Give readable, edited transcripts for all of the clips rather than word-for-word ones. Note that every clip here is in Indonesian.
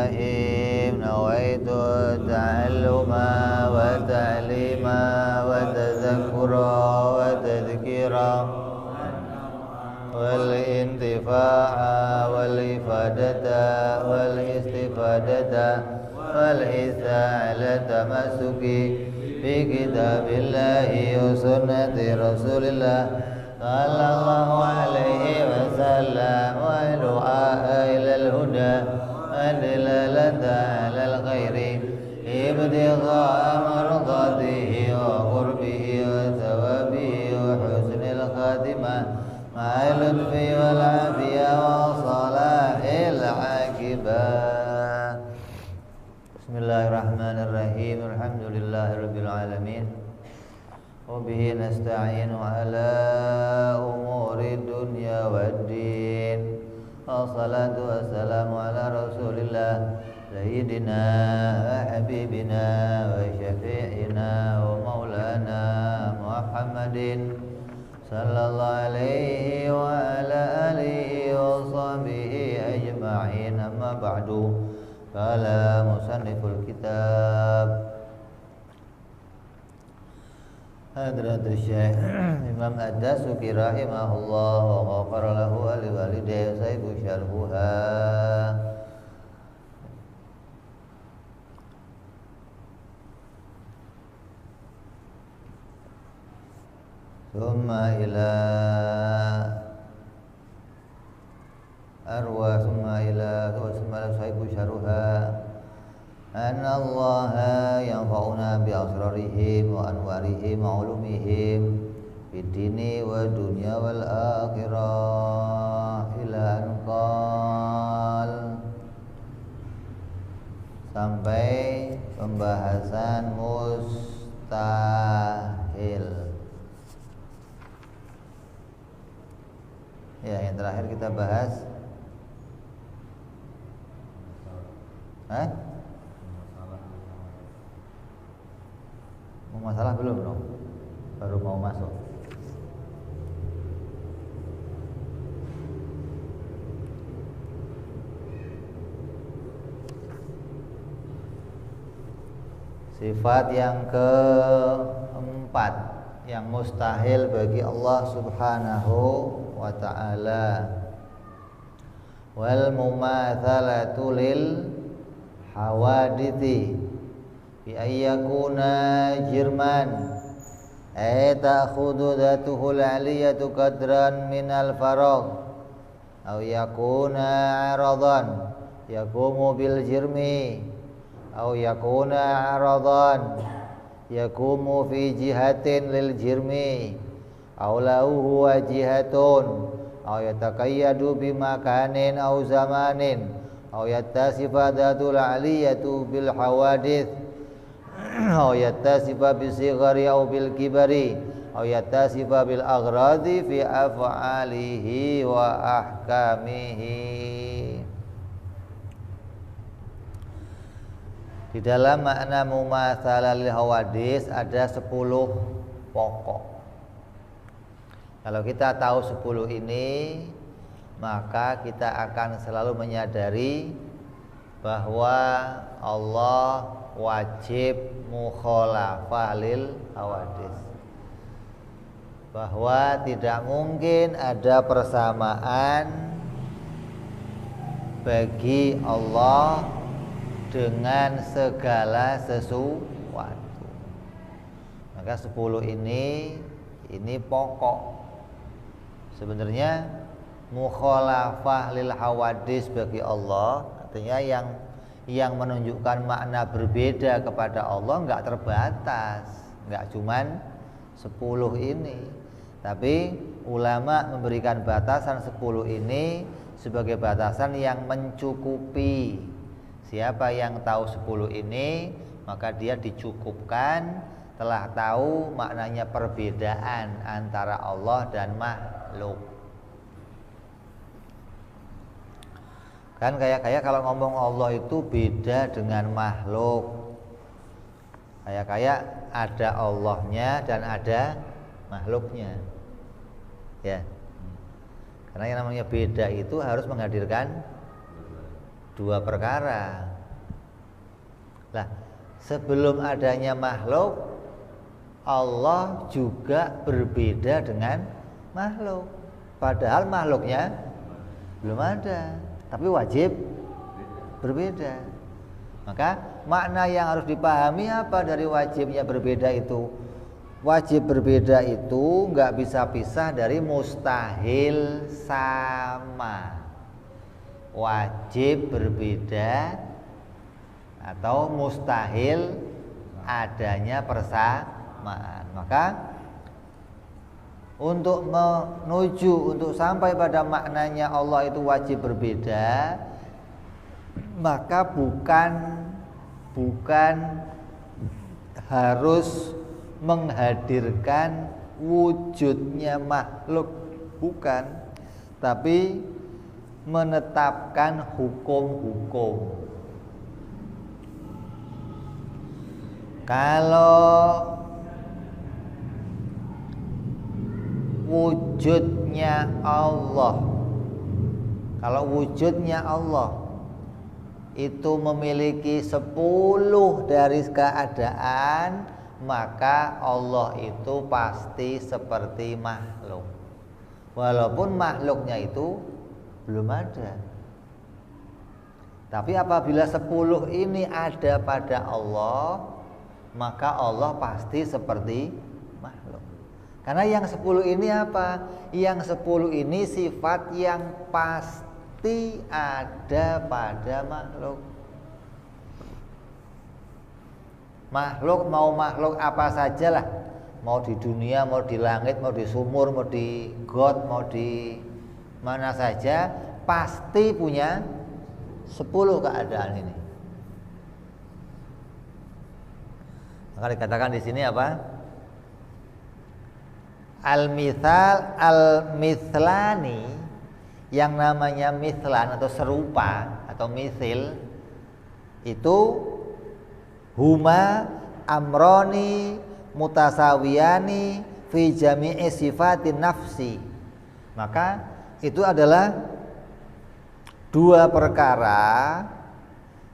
Bismillahirrahmanirrahim. Nawaitu ta'alluma wa ta'lima wa tadhakkura wa tadhkira wal intifa'a wal ifadata wal istifadata wal isa ala tamassuki fi kitabillahi wa sunnati rasulillah sallallahu alaihi wasallam wa du'a ilal huda wa dilalata alal khairi ibtigha'a mardatihi wa qurbihi wa thawabihi wa husnil khatimah ma'al lutfi wal afiyah wa salahil aqibah. Bismillahirrahmanirrahim. Alhamdulillahirabbil alamin. Wabihi nasta'inu ala umuri dunya waddin. Wassalatu wassalamu ala rasulillah Sayyidina wa habibina wa syafi'ina wa maulana Muhammadin sallallahu alaihi wa ala alihi wa sahbihi ajma'in. Amma ba'du. Qala musanniful kitab Hadratul Syekh Imam Ad-Dasuki rahimahullah wa ghafara lahu wa li walidayhi sayyidu syarhuha. Thumma ila arwa thumma ila sayyidu syarhuha anna Allaha yanfa'una bi asrarihim wa anwarihim wa ulumihim fid dini wa dunya wal akhirah ila anqal, sampai pembahasan mustahil. Ya, yang terakhir kita bahas masalah belum dong, baru mau masuk. Sifat yang keempat yang mustahil bagi Allah Subhanahu wa ta'ala, wal mumatsalatu lil hawadithi bi ayyakuna jirman ay ta'khudhu dhatuhul aliyatu qadran minal faragh aw yakuna aradan yakumu bil jirmi aw yakuna aradan yakumu fi jihatin lil jirmi aw lahu wajihatun aw yataqayyadu bimakanin aw zamanin aw yattasifa dhatul aliyatu bil hawadith aw yattasifa bisighari aw bil kibari aw yattasifa bil aghradi fi af'alihi wa ahkamihi. Di dalam makna mumatsalah lil hawadis ada 10 pokok. Kalau kita tahu 10 ini, maka kita akan selalu menyadari bahwa Allah wajib mukhalafah lil hawadis, bahwa tidak mungkin ada persamaan bagi Allah dengan segala sesuatu. Maka 10 ini pokok. Sebenarnya mukhalafah lil hawadis bagi Allah artinya yang menunjukkan makna berbeda kepada Allah enggak terbatas, enggak cuman 10 ini. Tapi ulama memberikan batasan 10 ini sebagai batasan yang mencukupi. Siapa yang tahu 10 ini, maka dia dicukupkan telah tahu maknanya perbedaan antara Allah dan makhluk. Kan kayak kalau ngomong Allah itu beda dengan makhluk. Kayak ada Allahnya dan ada makhluknya. Ya. Karena yang namanya beda itu harus menghadirkan dua perkara. Nah, sebelum adanya makhluk, Allah juga berbeda dengan makhluk. Padahal makhluknya belum ada, tapi wajib berbeda. Maka makna yang harus dipahami apa dari wajibnya berbeda itu? Wajib berbeda itu nggak bisa pisah dari mustahil sama. Wajib berbeda atau mustahil adanya persamaan. Maka untuk sampai pada maknanya Allah itu wajib berbeda, maka bukan harus menghadirkan wujudnya makhluk, bukan, tapi menetapkan hukum-hukum. Kalau wujudnya Allah itu memiliki 10 dari keadaan, maka Allah itu pasti seperti makhluk, walaupun makhluknya itu belum ada. Tapi apabila 10 ini ada pada Allah, maka Allah pasti seperti makhluk. Karena yang 10 ini apa? Yang 10 ini sifat yang pasti ada pada makhluk. Makhluk apa sajalah, mau di dunia, mau di langit, mau di sumur, mau di got, mau di mana saja, pasti punya 10 keadaan ini. Maka dikatakan di sini apa? Al-mithal al-mithlani, yang namanya mithlan atau serupa atau mithil itu huma amroni mutasawiyani fi jami'i sifatin nafsi. Maka itu adalah 2 perkara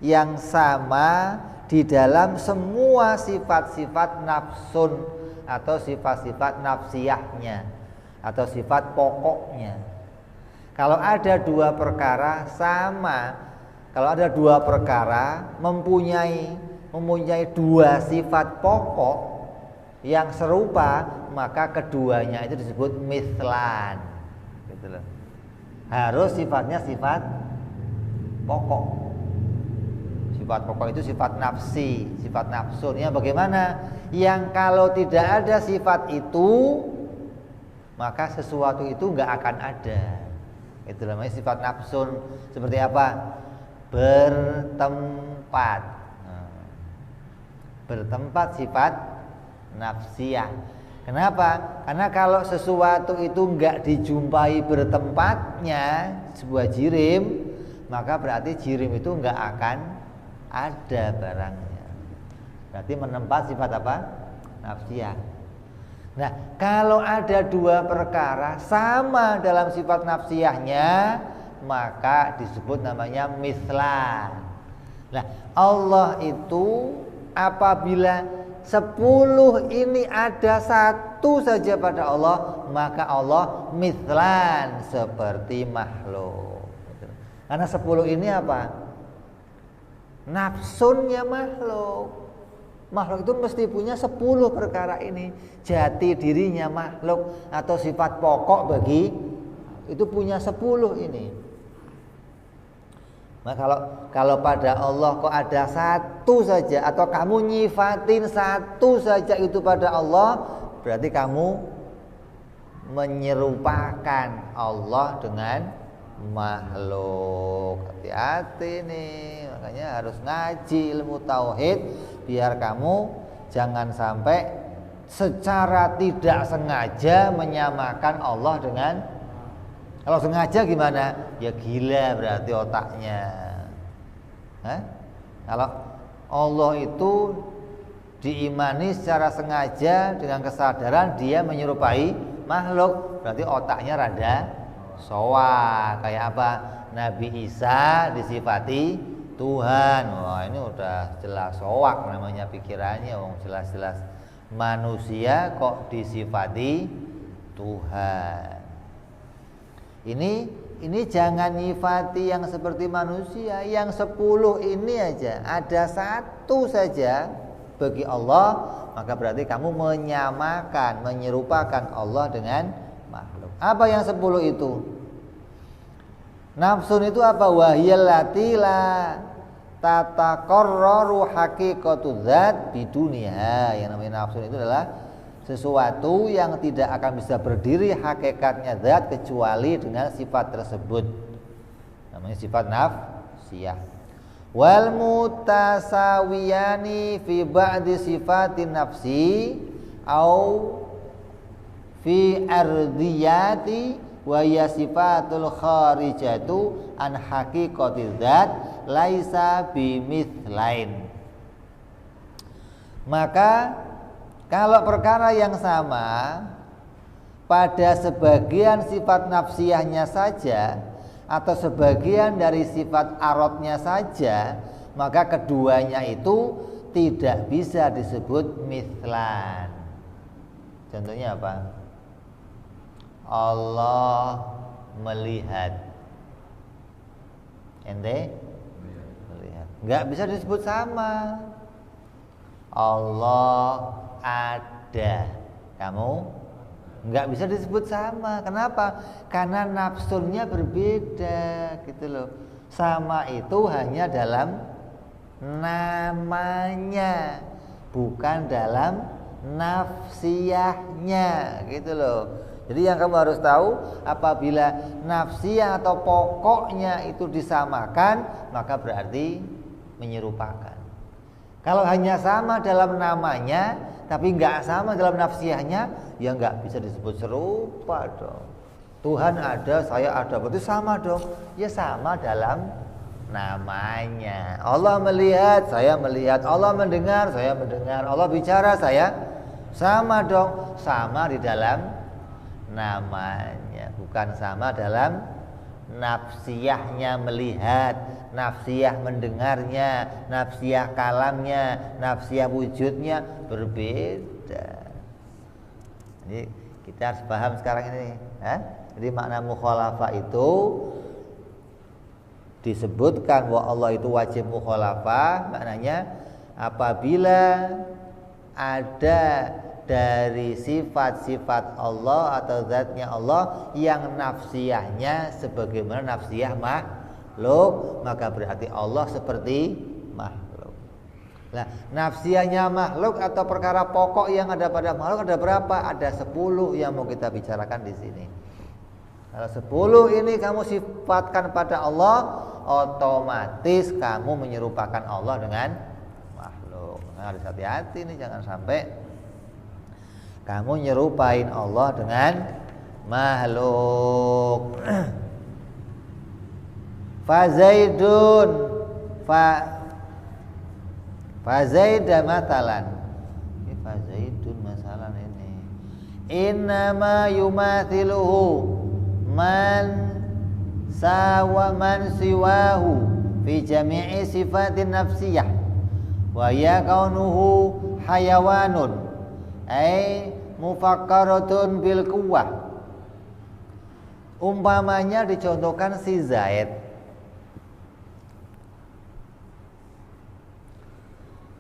yang sama di dalam semua sifat-sifat nafsun atau sifat-sifat nafsiyahnya atau sifat pokoknya. Kalau ada 2 perkara sama, kalau ada 2 perkara mempunyai 2 sifat pokok yang serupa, maka keduanya itu disebut mithlan, gitu loh. Harus sifatnya sifat pokok. Sifat pokok itu sifat nafsi, sifat nafsunnya bagaimana? Yang kalau tidak ada sifat itu, maka sesuatu itu nggak akan ada. Itu namanya sifat nafsun. Seperti apa? Bertempat. Bertempat sifat nafsiyah. Kenapa? Karena kalau sesuatu itu nggak dijumpai bertempatnya, sebuah jirim, maka berarti jirim itu nggak akan ada barangnya. Berarti menempat sifat apa? Nafsiyah. Nah, kalau ada 2 perkara sama dalam sifat nafsiyahnya, maka disebut namanya mithlan. Nah, Allah itu apabila 10 ini ada 1 saja pada Allah, maka Allah mithlan seperti makhluk. Karena 10 ini apa? Nafsunnya makhluk. Makhluk itu mesti punya 10 perkara ini. Jati dirinya makhluk atau sifat pokok bagi itu punya 10 ini. Nah, kalau pada Allah kok ada 1 saja, atau kamu nyifatin 1 saja itu pada Allah, berarti kamu menyerupakan Allah dengan makhluk. Hati-hati nih, makanya harus ngaji ilmu tauhid biar kamu jangan sampai secara tidak sengaja menyamakan Allah dengan. Kalau sengaja gimana? Ya gila berarti otaknya. Kalau Allah itu diimani secara sengaja dengan kesadaran dia menyerupai makhluk, berarti otaknya rada soak. Kayak apa? Nabi Isa disifati Tuhan. Wah, ini udah jelas soak namanya pikirannya, jelas-jelas manusia kok disifati Tuhan. Ini jangan nyifati yang seperti manusia. Yang 10 ini aja, ada satu saja bagi Allah, maka berarti kamu menyamakan, menyerupakan Allah dengan makhluk. Apa yang 10 itu? Nafsun itu apa? Wahiyal lati la tataqarraru haqiqatu dzat biduniha. Yang namanya nafsun itu adalah sesuatu yang tidak akan bisa berdiri hakikatnya zat kecuali dengan sifat tersebut. Namanya sifat nafsiyah. Wal mutasawiyani fi ba'di sifatin nafsi au fi ardiyati wa ya sifatul kharijatu an haqiqati dzat laisa bimithlain. Maka kalau perkara yang sama pada sebagian sifat nafsiyahnya saja atau sebagian dari sifat aradnya saja, maka keduanya itu tidak bisa disebut mithlan. Contohnya apa? Allah melihat. Ente melihat. Enggak bisa disebut sama. Allah ada, kamu nggak bisa disebut sama. Kenapa? Karena nafsunnya berbeda, gitu loh. Sama itu hanya dalam namanya, bukan dalam nafsiyahnya, gitu loh. Jadi yang kamu harus tahu, apabila nafsiyah atau pokoknya itu disamakan, maka berarti menyerupakan. Kalau hanya sama dalam namanya, tapi nggak sama dalam nafsiyahnya, ya nggak bisa disebut serupa dong. Tuhan ada, saya ada, berarti sama dong. Ya sama dalam namanya. Allah melihat, saya melihat. Allah mendengar, saya mendengar. Allah bicara, saya sama dong. Sama di dalam namanya, bukan sama dalam nafsiyahnya melihat, nafsiyah mendengarnya, nafsiyah kalamnya, nafsiyah wujudnya berbeda. Jadi kita harus paham sekarang ini. Jadi makna mukhalafah itu disebutkan bahwa Allah itu wajib mukhalafah, maknanya apabila ada dari sifat-sifat Allah atau zatnya Allah yang nafsiyahnya sebagaimana nafsiyah makhluk, maka berarti Allah seperti makhluk. Nah, nafsiyahnya makhluk atau perkara pokok yang ada pada makhluk ada berapa? Ada 10 yang mau kita bicarakan di sini. Kalau 10 ini kamu sifatkan pada Allah, otomatis kamu menyerupakan Allah dengan makhluk. Nah, harus hati-hati nih, jangan sampai kamu nyerupain Allah dengan makhluk. Fazaidun Fazaidah matalan. Ini fazaidun masalah ini. Innama yumathiluhu man siwahu fi jami'i sifatin nafsiyah wa ya kaunuhu hayawanun ay mufakkaratun bil quwwah. Umpamanya dicontohkan si Zaid.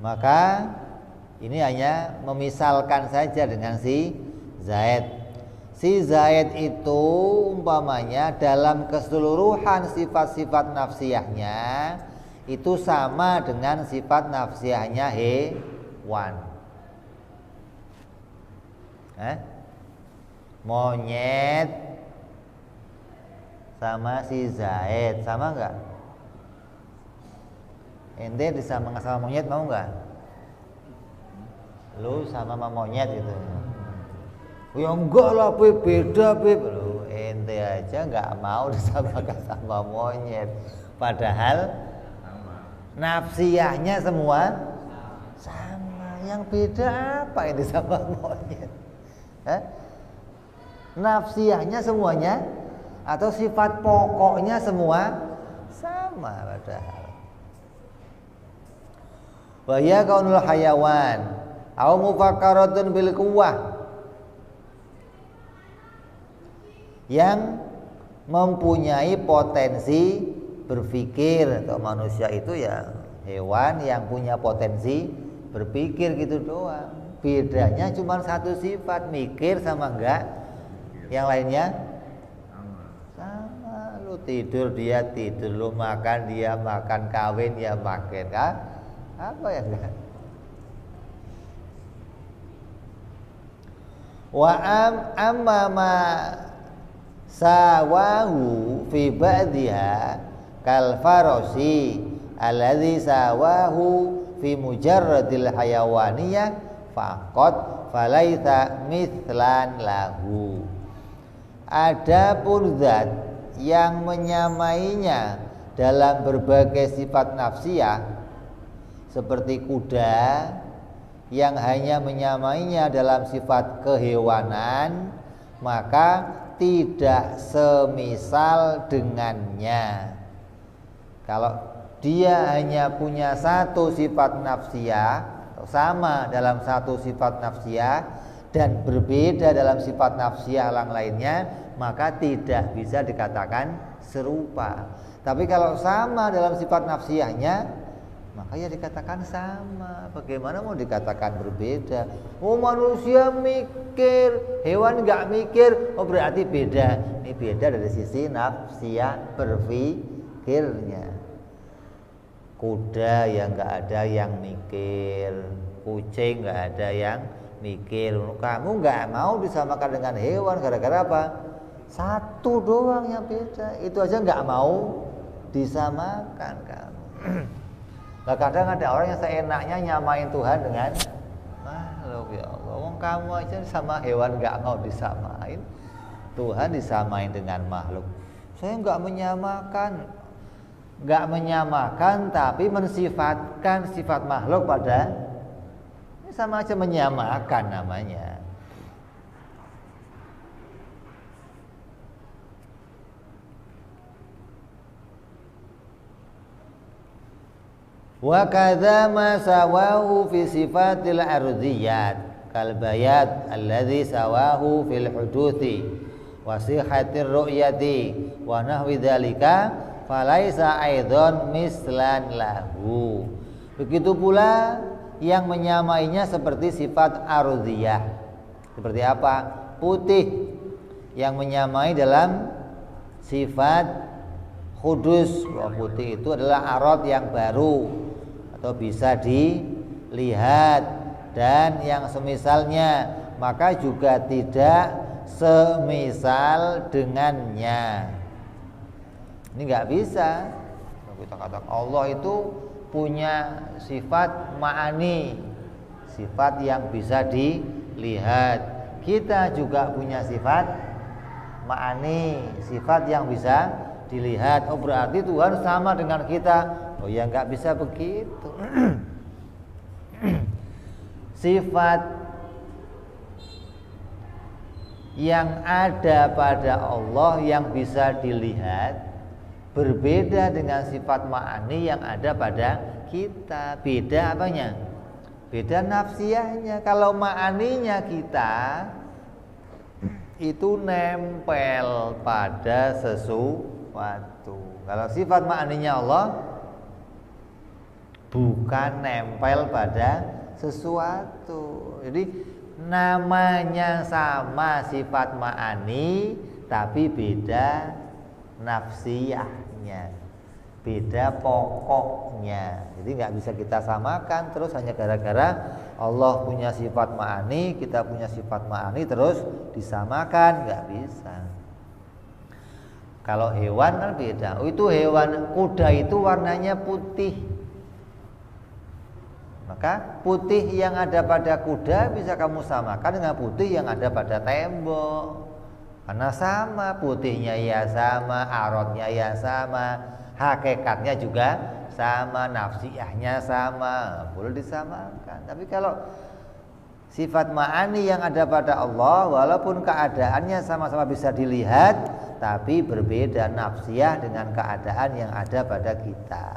Maka ini hanya memisalkan saja dengan si Zaid. Si Zaid itu umpamanya dalam keseluruhan sifat-sifat nafsiyahnya itu sama dengan sifat nafsiyahnya hewan. Monyet sama si Zaid sama enggak? Ente disama sama monyet mau enggak? Lu sama monyet gitu. Ya enggak lah, beda Beb. Lu ente aja enggak mau disamakan sama monyet. Padahal nafsiyahnya semua sama. Yang beda apa ini sama monyet? Nafsiyahnya semuanya atau sifat pokoknya semua sama padahal. Wa ya kaunul hayawan au mufakkaratun bil quwwah, yang mempunyai potensi berpikir. Atau manusia itu ya hewan yang punya potensi berpikir gitu doang. Bedanya cuma satu sifat, mikir sama enggak. Yang lainnya sama. Lu tidur dia tidur, lu makan dia makan, kawin ya makin, kan? Apa ya enggak? Wa amma ma sawahu fi ba'diha kal farasi alladhi sawahu fi mujarradil hayawaniyah faqad falaitha mithlan lahu. Adapun zat yang menyamainya dalam berbagai sifat nafsiyah seperti kuda yang hanya menyamainya dalam sifat kehewanan, maka tidak semisal dengannya. Kalau dia hanya punya satu sifat nafsiyah, sama dalam satu sifat nafsiyah dan berbeda dalam sifat nafsiyah yang lainnya, maka tidak bisa dikatakan serupa. Tapi kalau sama dalam sifat nafsiyahnya, maka ya dikatakan sama. Bagaimana mau dikatakan berbeda? Oh, manusia mikir, hewan nggak mikir, oh berarti beda. Ini beda dari sisi nafsiyah berpikirnya. Kuda yang nggak ada yang mikir, kucing nggak ada yang mikir. Kamu nggak mau disamakan dengan hewan gara-gara apa? Satu doang yang beda. Itu aja nggak mau disamakan kamu. Nah, kadang ada orang yang seenaknya nyamain Tuhan dengan makhluk. Ya Allah, wong kamu aja sama hewan nggak mau disamain, Tuhan disamain dengan makhluk. Saya nggak menyamakan, tapi mensifatkan sifat makhluk pada, ini sama aja menyamakan namanya. Wa kadza ma sawahu fi sifatil ardhiyat kal bayat alladhi sawahu fil huduthi wa sihhatir ru'yati wa nahwi dzalika falaisa aidan mislan lahu. Begitu pula yang menyamainya seperti sifat ardhiyah. Seperti apa? Putih yang menyamai dalam sifat hudus. Putih itu adalah arad yang baru atau bisa dilihat dan yang semisalnya, maka juga tidak semisal dengannya. Ini nggak bisa. Kita katakan Allah itu punya sifat ma'ani, sifat yang bisa dilihat. Kita juga punya sifat ma'ani, sifat yang bisa dilihat. Oh, berarti Tuhan sama dengan kita. Oh ya, nggak bisa begitu. Sifat yang ada pada Allah yang bisa dilihat berbeda dengan sifat ma'ani yang ada pada kita. Beda apanya? Beda nafsiyahnya. Kalau ma'aninya kita itu nempel pada sesuatu. Kalau sifat ma'aninya Allah bukan nempel pada sesuatu. Jadi namanya sama sifat ma'ani, tapi beda nafsiyahnya, beda pokoknya. Jadi nggak bisa kita samakan terus hanya gara-gara Allah punya sifat ma'ani, kita punya sifat ma'ani terus disamakan, nggak bisa. Kalau hewan kan beda. Oh, itu hewan, kuda itu warnanya putih. Maka putih yang ada pada kuda bisa kamu samakan dengan putih yang ada pada tembok. Karena sama, putihnya ya sama, arodnya ya sama, hakikatnya juga sama, nafsiyahnya sama, boleh disamakan. Tapi kalau sifat ma'ani yang ada pada Allah, walaupun keadaannya sama-sama bisa dilihat, tapi berbeda nafsiyah dengan keadaan yang ada pada kita.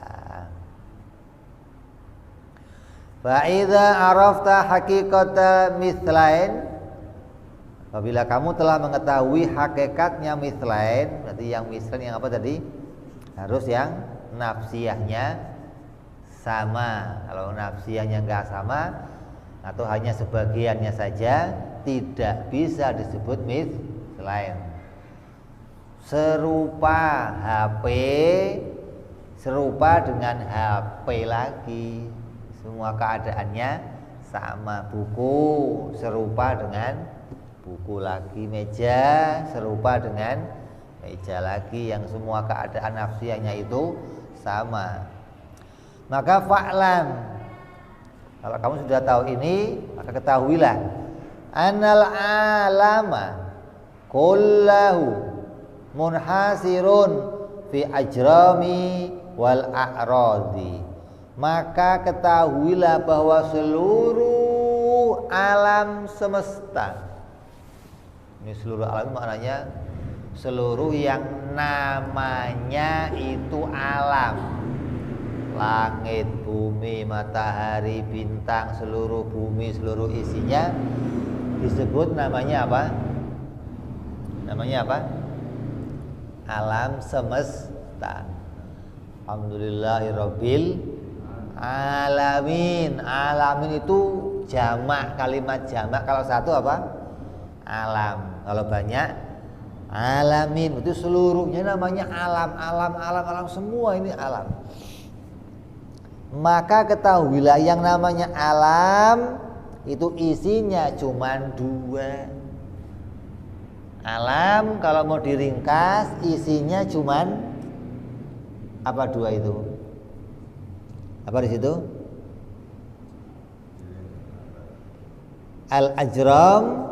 Fa idza arafta haqiqata mithlain, apabila kamu telah mengetahui hakikatnya mithlain, berarti yang mithlain yang apa tadi? Harus yang nafsiyahnya sama. Kalau nafsiyahnya enggak sama atau hanya sebagiannya saja, tidak bisa disebut mithlain. Serupa HP, serupa dengan HP lagi, semua keadaannya sama. Buku serupa dengan buku lagi, meja serupa dengan meja lagi, yang semua keadaan nafsiyahnya itu sama. Maka fa'lam, kalau kamu sudah tahu ini, maka ketahuilah anal alama kullahu munhasirun fi ajrami wal a'radi. Maka ketahuilah bahwa seluruh alam semesta, ini seluruh alam maknanya seluruh yang namanya itu alam, langit, bumi, matahari, bintang, seluruh bumi, seluruh isinya disebut namanya apa? Namanya apa? Alam semesta. Alhamdulillahirabbil alamin. Alamin itu jamak, kalimat jamak. Kalau satu apa? Alam. Kalau banyak alamin. Itu seluruhnya namanya alam, alam semua ini alam. Maka ketahuilah yang namanya alam itu isinya cuma dua. Alam kalau mau diringkas isinya cuman apa dua itu? Apa di situ? Al-ajram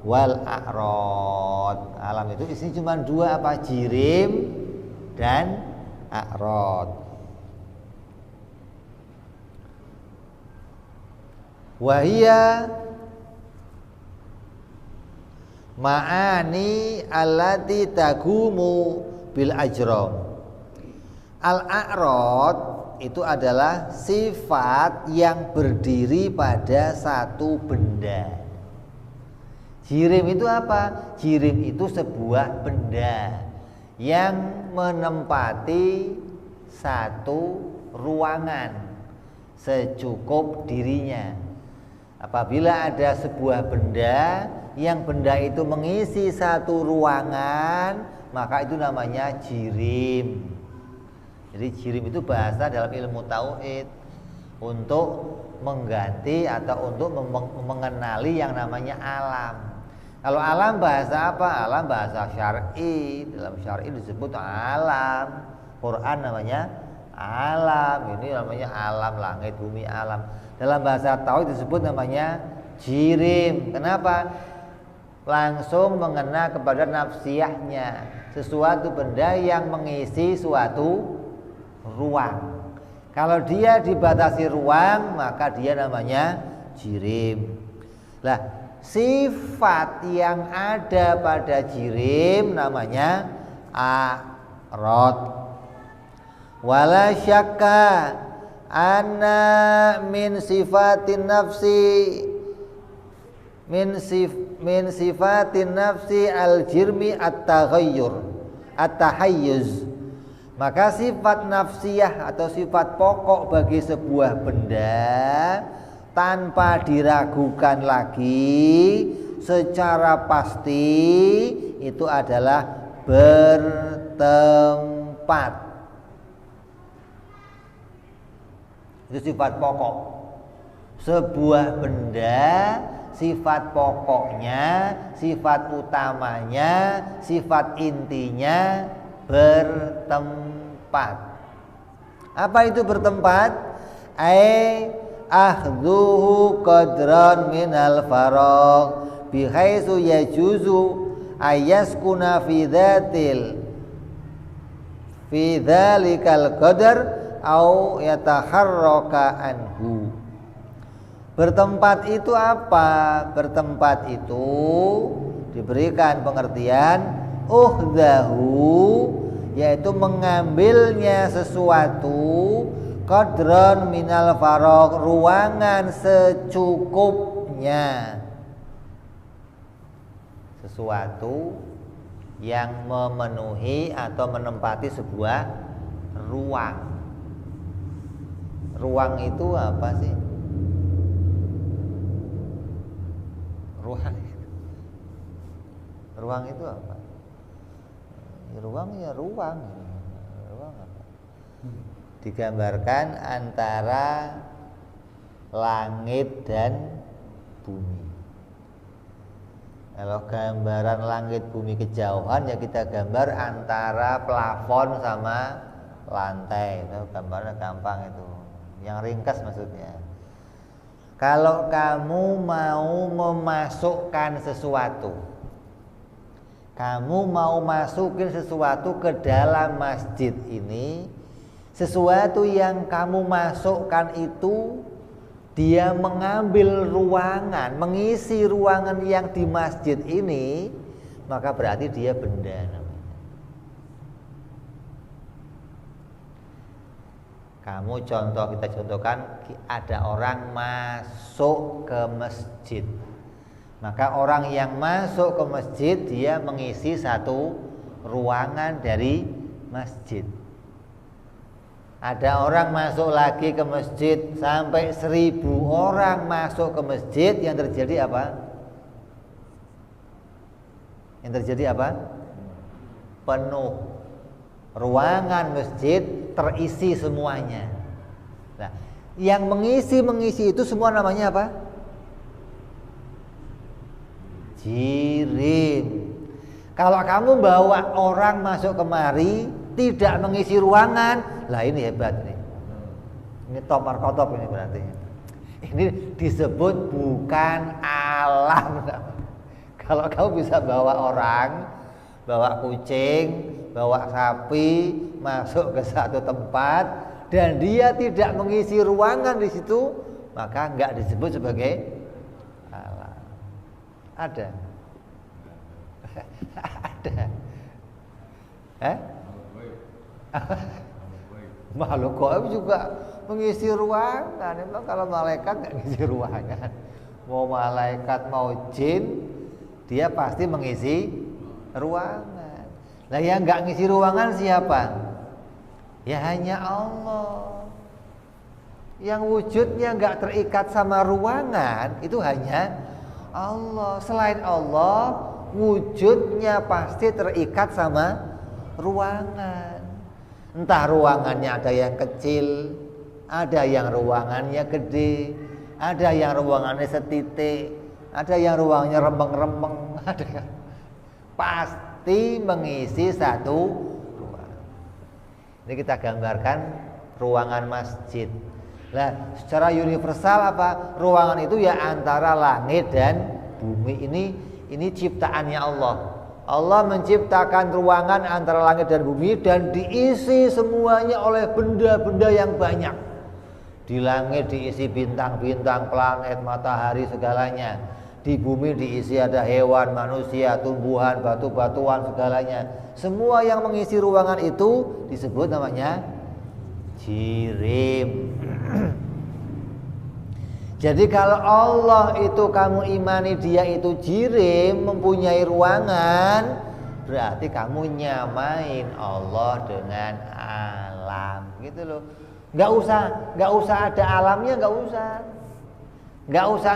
wal a'rad. Alam itu isinya cuma dua, apa? Jirim dan a'rad. Wahia ma'ani allati tagumu bil ajram. Al-a'rad itu adalah sifat yang berdiri pada satu benda. Jirim itu apa? Jirim itu sebuah benda yang menempati satu ruangan secukup dirinya. Apabila ada sebuah benda yang benda itu mengisi satu ruangan, maka itu namanya jirim. Jadi jirim itu bahasa dalam ilmu tauhid untuk mengganti atau untuk mengenali yang namanya alam. Kalau alam bahasa apa? Alam bahasa syar'i. Dalam syar'i disebut alam. Quran namanya alam. Ini namanya alam, langit, bumi, alam. Dalam bahasa tauhid disebut namanya jirim. Kenapa? Langsung mengena kepada nafsiyahnya, sesuatu benda yang mengisi suatu ruang. Kalau dia dibatasi ruang, maka dia namanya jirim. Lah, sifat yang ada pada jirim namanya a'rad. Wala syakka anna min sifatin nafsi min sifatin nafsi al-jirmi at-taghayyur at-tahayyuz. Maka sifat nafsiyah atau sifat pokok bagi sebuah benda tanpa diragukan lagi secara pasti itu adalah bertempat. Itu sifat pokok. Sebuah benda, sifat pokoknya, sifat utamanya, sifat intinya bertempat. Apa itu bertempat? Akhdhuhu qadran minal faragh bihaitsu yajuzu ayaskuna fi dzalikal qadar au yataharraka anhu. Bertempat itu apa? Bertempat itu diberikan pengertian uhdhahu, yaitu mengambilnya sesuatu qadran minal faragh, ruangan secukupnya. Sesuatu yang memenuhi atau menempati sebuah ruang. Ruang itu apa sih? Ruang itu apa? Ruang ya ruang. Ruang apa? Digambarkan antara langit dan bumi. Kalau gambaran langit bumi kejauhan ya kita gambar antara plafon sama lantai. Itu gambarnya gampang itu. Yang ringkas maksudnya. Kalau kamu mau memasukkan sesuatu, kamu mau masukin sesuatu ke dalam masjid ini, sesuatu yang kamu masukkan itu dia mengambil ruangan, mengisi ruangan yang di masjid ini, maka berarti dia benda namanya. Kamu kita contohkan ada orang masuk ke masjid. Maka orang yang masuk ke masjid dia mengisi satu ruangan dari masjid. Ada orang masuk lagi ke masjid, sampai 1000 orang masuk ke masjid, yang terjadi apa? Yang terjadi apa? Penuh. Ruangan masjid terisi semuanya. Nah, yang mengisi itu semua namanya apa? Jirim. Kalau kamu bawa orang masuk kemari tidak mengisi ruangan, lah ini hebat nih. Ini top markotop ini berarti. Ini disebut bukan alam. Kalau kamu bisa bawa orang, bawa kucing, bawa sapi masuk ke satu tempat dan dia tidak mengisi ruangan di situ, maka enggak disebut sebagai alam. Ada. Ada. Makhluk gaib juga mengisi ruangan. Memang kalau malaikat enggak ngisi ruangan. Mau malaikat mau jin, dia pasti mengisi ruangan. Nah yang nggak ngisi ruangan siapa? Ya hanya Allah. Yang wujudnya nggak terikat sama ruangan itu hanya Allah. Selain Allah, wujudnya pasti terikat sama ruangan. Entah ruangannya ada yang kecil, ada yang ruangannya gede, ada yang ruangannya setitik, ada yang ruangannya rembeng-rembeng, ada yang pasti mengisi satu ruangan. Ini kita gambarkan ruangan masjid. Nah, secara universal apa? Ruangan itu ya antara langit dan bumi. Ini ciptaannya Allah. Allah menciptakan ruangan antara langit dan bumi dan diisi semuanya oleh benda-benda yang banyak. Di langit diisi bintang-bintang, planet, matahari, segalanya. Di bumi diisi ada hewan, manusia, tumbuhan, batu-batuan, segalanya. Semua yang mengisi ruangan itu disebut namanya jirim. Jadi kalau Allah itu kamu imani dia itu jirim, mempunyai ruangan, berarti kamu nyamain Allah dengan alam, gitu loh. Nggak usah ada alamnya, nggak usah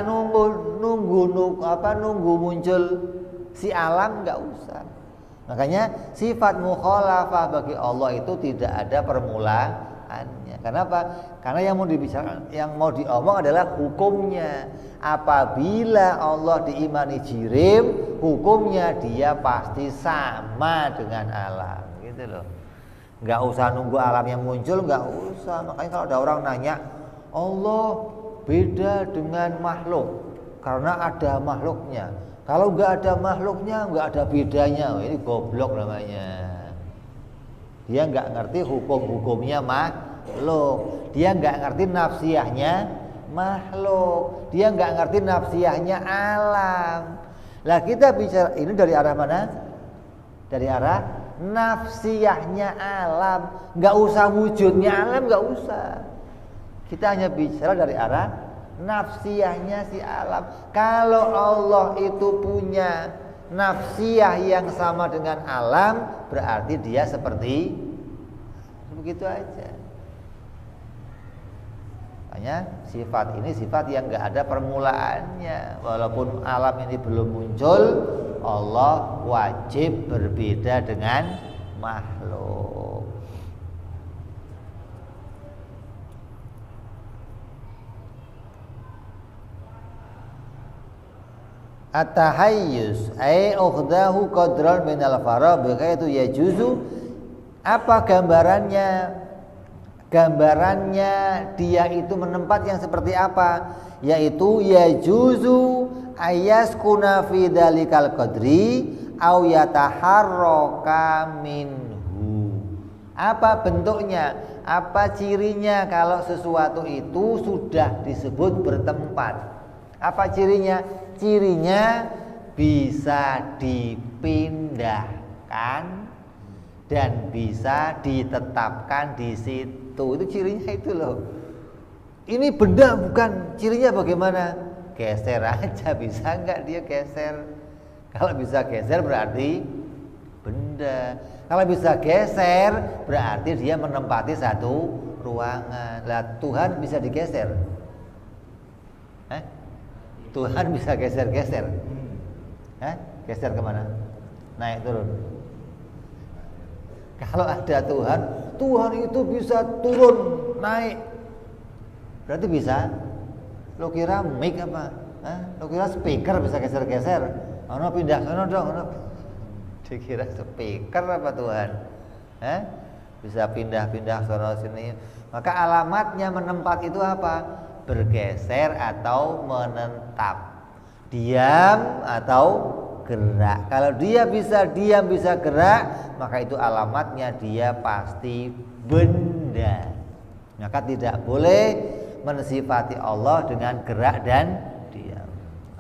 nunggu muncul si alam, nggak usah. Makanya sifat mukhalafah bagi Allah itu tidak ada permulaannya. Kenapa? Karena yang mau diomong adalah hukumnya. Apabila Allah diimani jirim, hukumnya dia pasti sama dengan alam, gitu loh. Nggak usah nunggu alam yang muncul, nggak usah. Makanya kalau ada orang nanya, Allah beda dengan makhluk karena ada makhluknya. Kalau nggak ada makhluknya, nggak ada bedanya. Ini goblok namanya. Dia nggak ngerti hukum-hukumnya makhluk. Dia nggak ngerti nafsiyahnya makhluk. Dia nggak ngerti nafsiyahnya alam. Lah kita bicara ini dari arah mana? Dari arah nafsiyahnya alam. Nggak usah wujudnya alam, nggak usah. Kita hanya bicara dari arah nafsiyahnya si alam. Kalau Allah itu punya nafsiyah yang sama dengan alam, berarti dia seperti begitu aja. Makanya sifat ini sifat yang enggak ada permulaannya. Walaupun alam ini belum muncul, Allah wajib berbeda dengan makhluk. At-tahayyuz ay ukhdahu qadran minal fara bikaitu yajuzu. Apa gambarannya? Gambarannya dia itu menempat yang seperti apa? Yaitu yajuzu ayaskuna fi dalikal qadri au yataharraka minhu. Apa bentuknya? Apa cirinya kalau sesuatu itu sudah disebut bertempat? Apa cirinya? Cirinya bisa dipindahkan dan bisa ditetapkan di situ. Itu cirinya itu loh. Ini benda bukan, cirinya bagaimana? Geser aja, bisa nggak dia geser? Kalau bisa geser berarti benda. Kalau bisa geser berarti dia menempati satu ruangan. Lah Tuhan bisa digeser? Tuhan bisa geser-geser. Geser kemana? Naik turun. Kalau ada Tuhan, Tuhan itu bisa turun naik. Berarti bisa. Lo kira mic apa? Lo kira speaker bisa geser-geser? Ono pindah sono dong. Dikira speaker apa Tuhan? Bisa pindah-pindah sono sini. Maka alamatnya menempat itu apa? Bergeser atau menetap, diam atau gerak. Kalau dia bisa diam bisa gerak, maka itu alamatnya dia pasti benda. Maka tidak boleh mensifati Allah dengan gerak dan diam.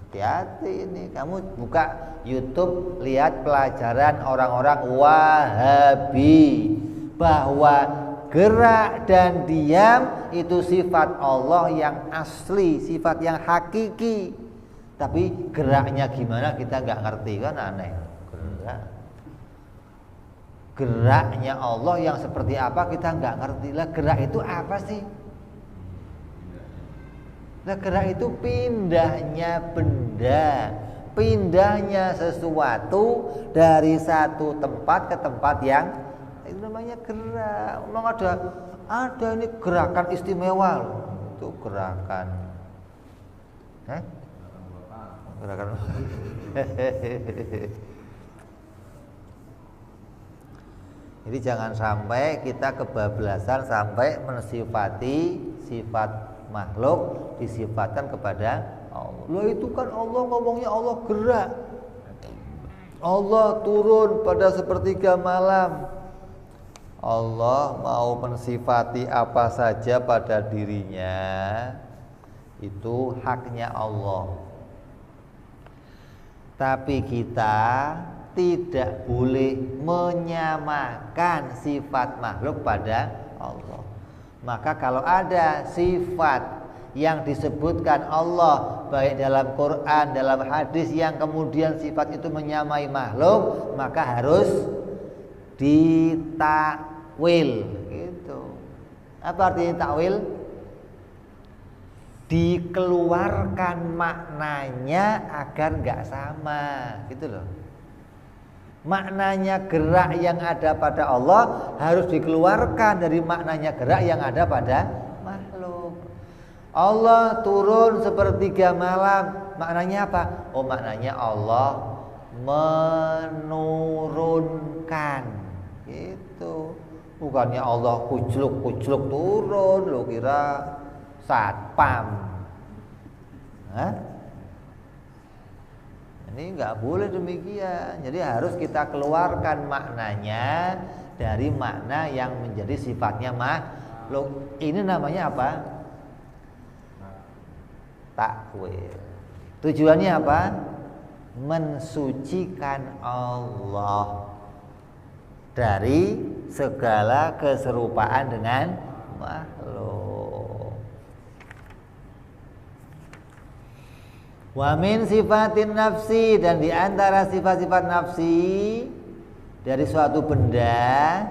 Hati-hati ini, kamu buka YouTube lihat pelajaran orang-orang Wahabi bahwa gerak dan diam itu sifat Allah yang asli, sifat yang hakiki. Tapi geraknya gimana kita nggak ngerti, kan aneh. Geraknya Allah yang seperti apa kita nggak ngerti. Lah gerak itu apa sih? Lah gerak itu pindahnya benda, pindahnya sesuatu dari satu tempat ke tempat yang itu namanya gerak. Memang ada ini gerakan istimewa loh. Itu gerakan gerakan jadi jangan sampai kita kebablasan sampai mensifati sifat makhluk disifatkan kepada Allah. Loh itu kan Allah ngomongnya Allah gerak, Allah turun pada sepertiga malam. Allah mau mensifati apa saja pada dirinya, itu haknya Allah. Tapi kita tidak boleh menyamakan sifat makhluk pada Allah. Maka kalau ada sifat yang disebutkan Allah baik dalam Quran, dalam hadis yang kemudian sifat itu menyamai makhluk, maka harus ditakwil gitu. Apa artinya takwil? Dikeluarkan maknanya agar nggak sama gitu loh. Maknanya gerak yang ada pada Allah harus dikeluarkan dari maknanya gerak yang ada pada makhluk. Allah turun sepertiga malam, maknanya apa? Oh, maknanya Allah menurunkan gitu. Bukannya Allah kucluk-kucluk turun, lo kira satpam. Ini nggak boleh demikian. Jadi harus kita keluarkan maknanya dari makna yang menjadi sifatnya makhluk. Ini namanya apa? Takwil. Tujuannya apa? Mensucikan Allah dari segala keserupaan dengan makhluk. Wa min sifatin nafsi, dan di antara sifat-sifat nafsi dari suatu benda,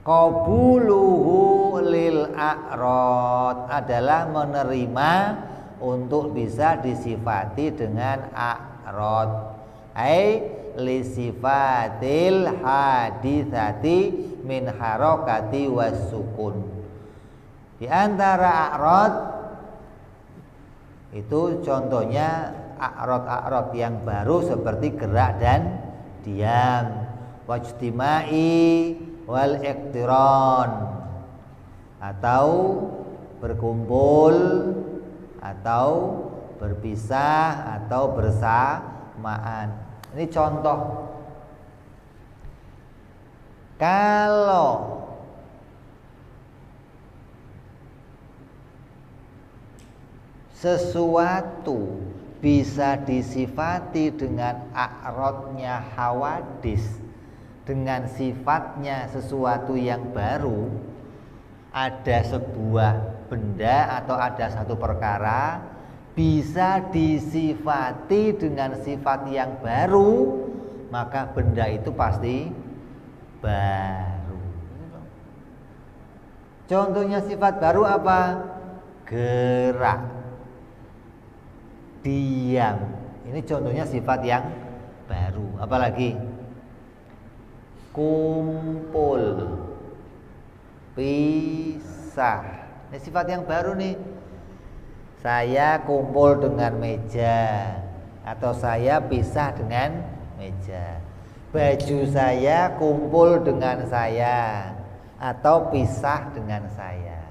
qabuluhu lil a'rad, adalah menerima untuk bisa disifati dengan a'rad, ai li sifatil haditsati min harakati wasukun. Di antara a'rad itu contohnya a'rad yang baru seperti gerak dan diam, wajtimai wal iqtiran, atau berkumpul atau berpisah atau bersamaan. Ini contoh. Kalau sesuatu bisa disifati dengan a'radnya hawadis, dengan sifatnya sesuatu yang baru, ada sebuah benda atau ada satu perkara bisa disifati dengan sifat yang baru, maka benda itu pasti baru. Contohnya sifat baru apa? Gerak, diam. Ini contohnya sifat yang baru. Apalagi? Kumpul, pisah. Ini sifat yang baru nih. Saya kumpul dengan meja, atau saya pisah dengan meja. Baju saya kumpul dengan saya, atau pisah dengan saya.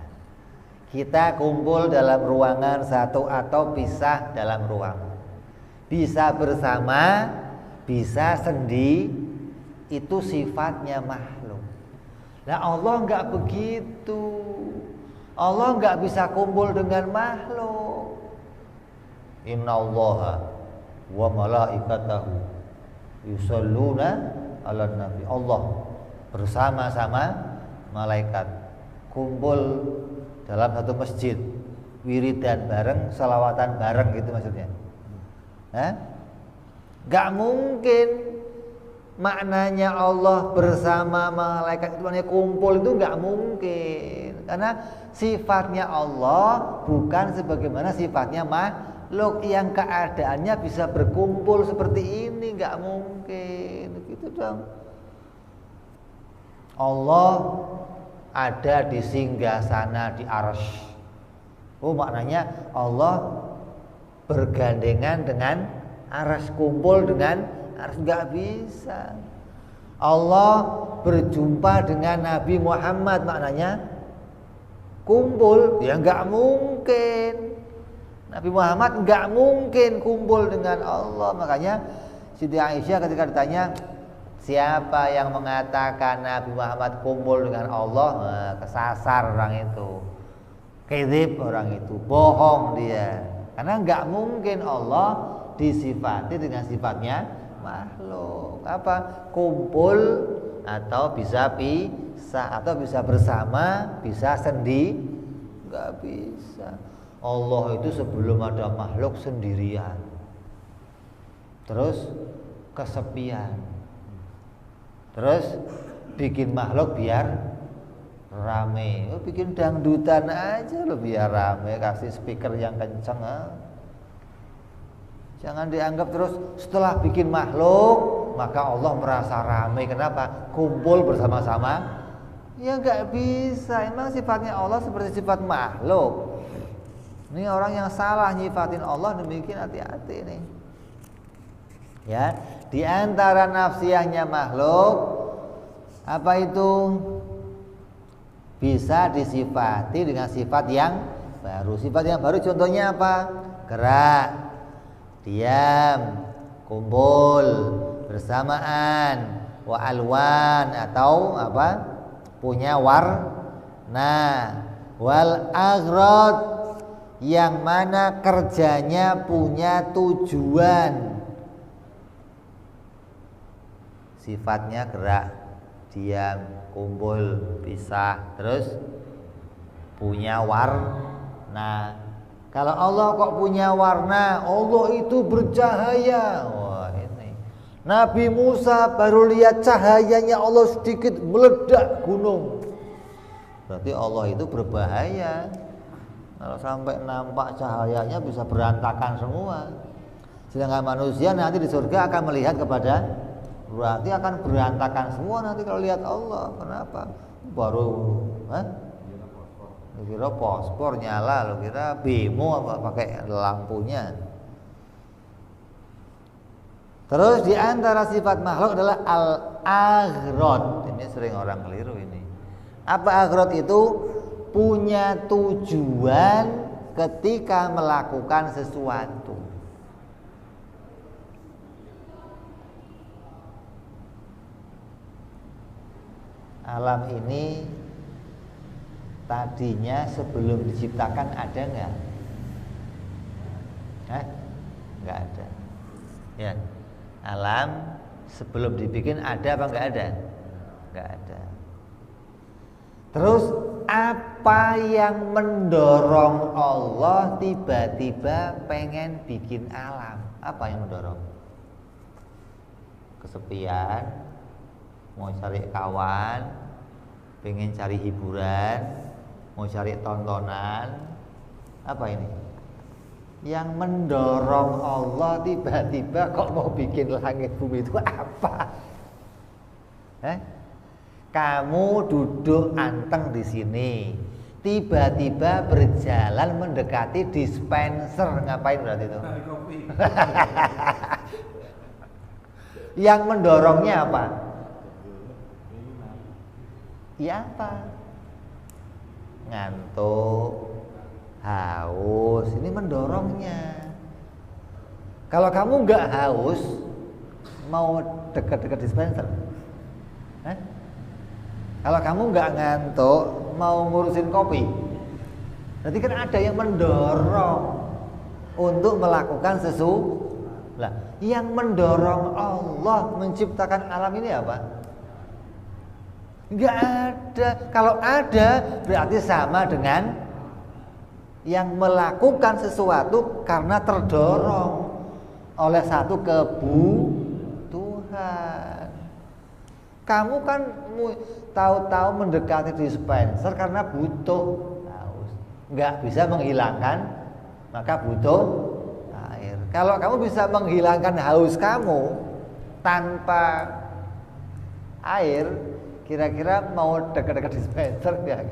Kita kumpul dalam ruangan satu atau pisah dalam ruangan. Bisa bersama, bisa sendiri, itu sifatnya makhluk. Nah, Allah enggak begitu. Allah enggak bisa kumpul dengan makhluk. Innallaha wa malaikatahu yusholluna 'alan nabi. Allah bersama-sama malaikat kumpul dalam satu masjid, wiridan bareng, salawatan bareng, gitu maksudnya. Gak mungkin maknanya Allah bersama malaikat itu maknanya kumpul, itu gak mungkin. Karena sifatnya Allah bukan sebagaimana sifatnya makhluk yang keadaannya bisa berkumpul seperti ini, gak mungkin. Gitu dong. Allah ada di singgasana di arsy. Oh, maknanya Allah bergandengan dengan arsy, kumpul dengan arsy, nggak bisa. Allah berjumpa dengan Nabi Muhammad, maknanya kumpul, ya nggak mungkin. Nabi Muhammad nggak mungkin kumpul dengan Allah. Makanya Siti Aisyah ketika ditanya, siapa yang mengatakan Nabi Muhammad kumpul dengan Allah, kesasar orang itu, kedzib orang itu, bohong dia. Karena nggak mungkin Allah disifati dengan sifatnya makhluk. Apa? Kumpul, atau bisa pisah, atau bisa bersama, bisa sendiri, nggak bisa. Allah itu sebelum ada makhluk sendirian, terus kesepian, terus bikin makhluk biar rame. Oh, bikin dangdutan aja lo biar rame, kasih speaker yang kenceng. Jangan dianggap terus setelah bikin makhluk maka Allah merasa rame. Kenapa? Kumpul bersama-sama. Ya nggak bisa. Emang sifatnya Allah seperti sifat makhluk? Ini orang yang salah nyifatin Allah demikian, hati-hati nih. Ya, di antara nafsiyahnya makhluk apa itu? Bisa disifati dengan sifat yang baru. Sifat yang baru contohnya apa? Gerak, diam, kumpul, bersamaan, wa alwan, atau apa? Punya warna, wal aghrad, yang mana kerjanya punya tujuan. Sifatnya gerak, diam, kumpul, pisah, terus punya warna, Kalau Allah kok punya warna, Allah itu bercahaya. Wah ini. Nabi Musa baru lihat cahayanya Allah sedikit meledak gunung. Berarti Allah itu berbahaya. Kalau sampai nampak cahayanya bisa berantakan semua. Sedangkan manusia nanti di surga akan melihat kepada, berarti akan berantakan semua nanti kalau lihat Allah. Kenapa? Baru lu kira pospor nyala, lu kira bemo apa pakai lampunya. Terus di antara sifat makhluk adalah al-aghrad. Ini sering orang keliru ini. Apa aghrad itu? Punya tujuan ketika melakukan sesuatu. Alam ini tadinya sebelum diciptakan ada nggak? Nggak ada. Ya, alam sebelum dibikin ada apa nggak ada? Nggak ada. Terus apa yang mendorong Allah tiba-tiba pengen bikin alam? Apa yang mendorong? Kesepian, mau cari kawan, pengen cari hiburan, mau cari tontonan. Apa ini? Yang mendorong Allah tiba-tiba kok mau bikin langit bumi itu apa? Kamu duduk anteng di sini, tiba-tiba berjalan mendekati dispenser, ngapain berarti itu? Yang mendorongnya apa? Ya apa? Ngantuk, haus, ini mendorongnya. Kalau kamu nggak haus, mau dekat-dekat dispenser? Kalau kamu nggak ngantuk, mau ngurusin kopi, berarti kan ada yang mendorong untuk melakukan sesuatu. Lah, yang mendorong Allah menciptakan alam ini apa? Nggak ada. Kalau ada, berarti sama dengan yang melakukan sesuatu karena terdorong oleh satu kebutuhan. Kamu kan tahu-tahu mendekati dispenser karena butuh haus, nggak bisa menghilangkan, maka butuh air. Kalau kamu bisa menghilangkan haus kamu tanpa air, kira-kira mau dekat-dekat dispenser nggak?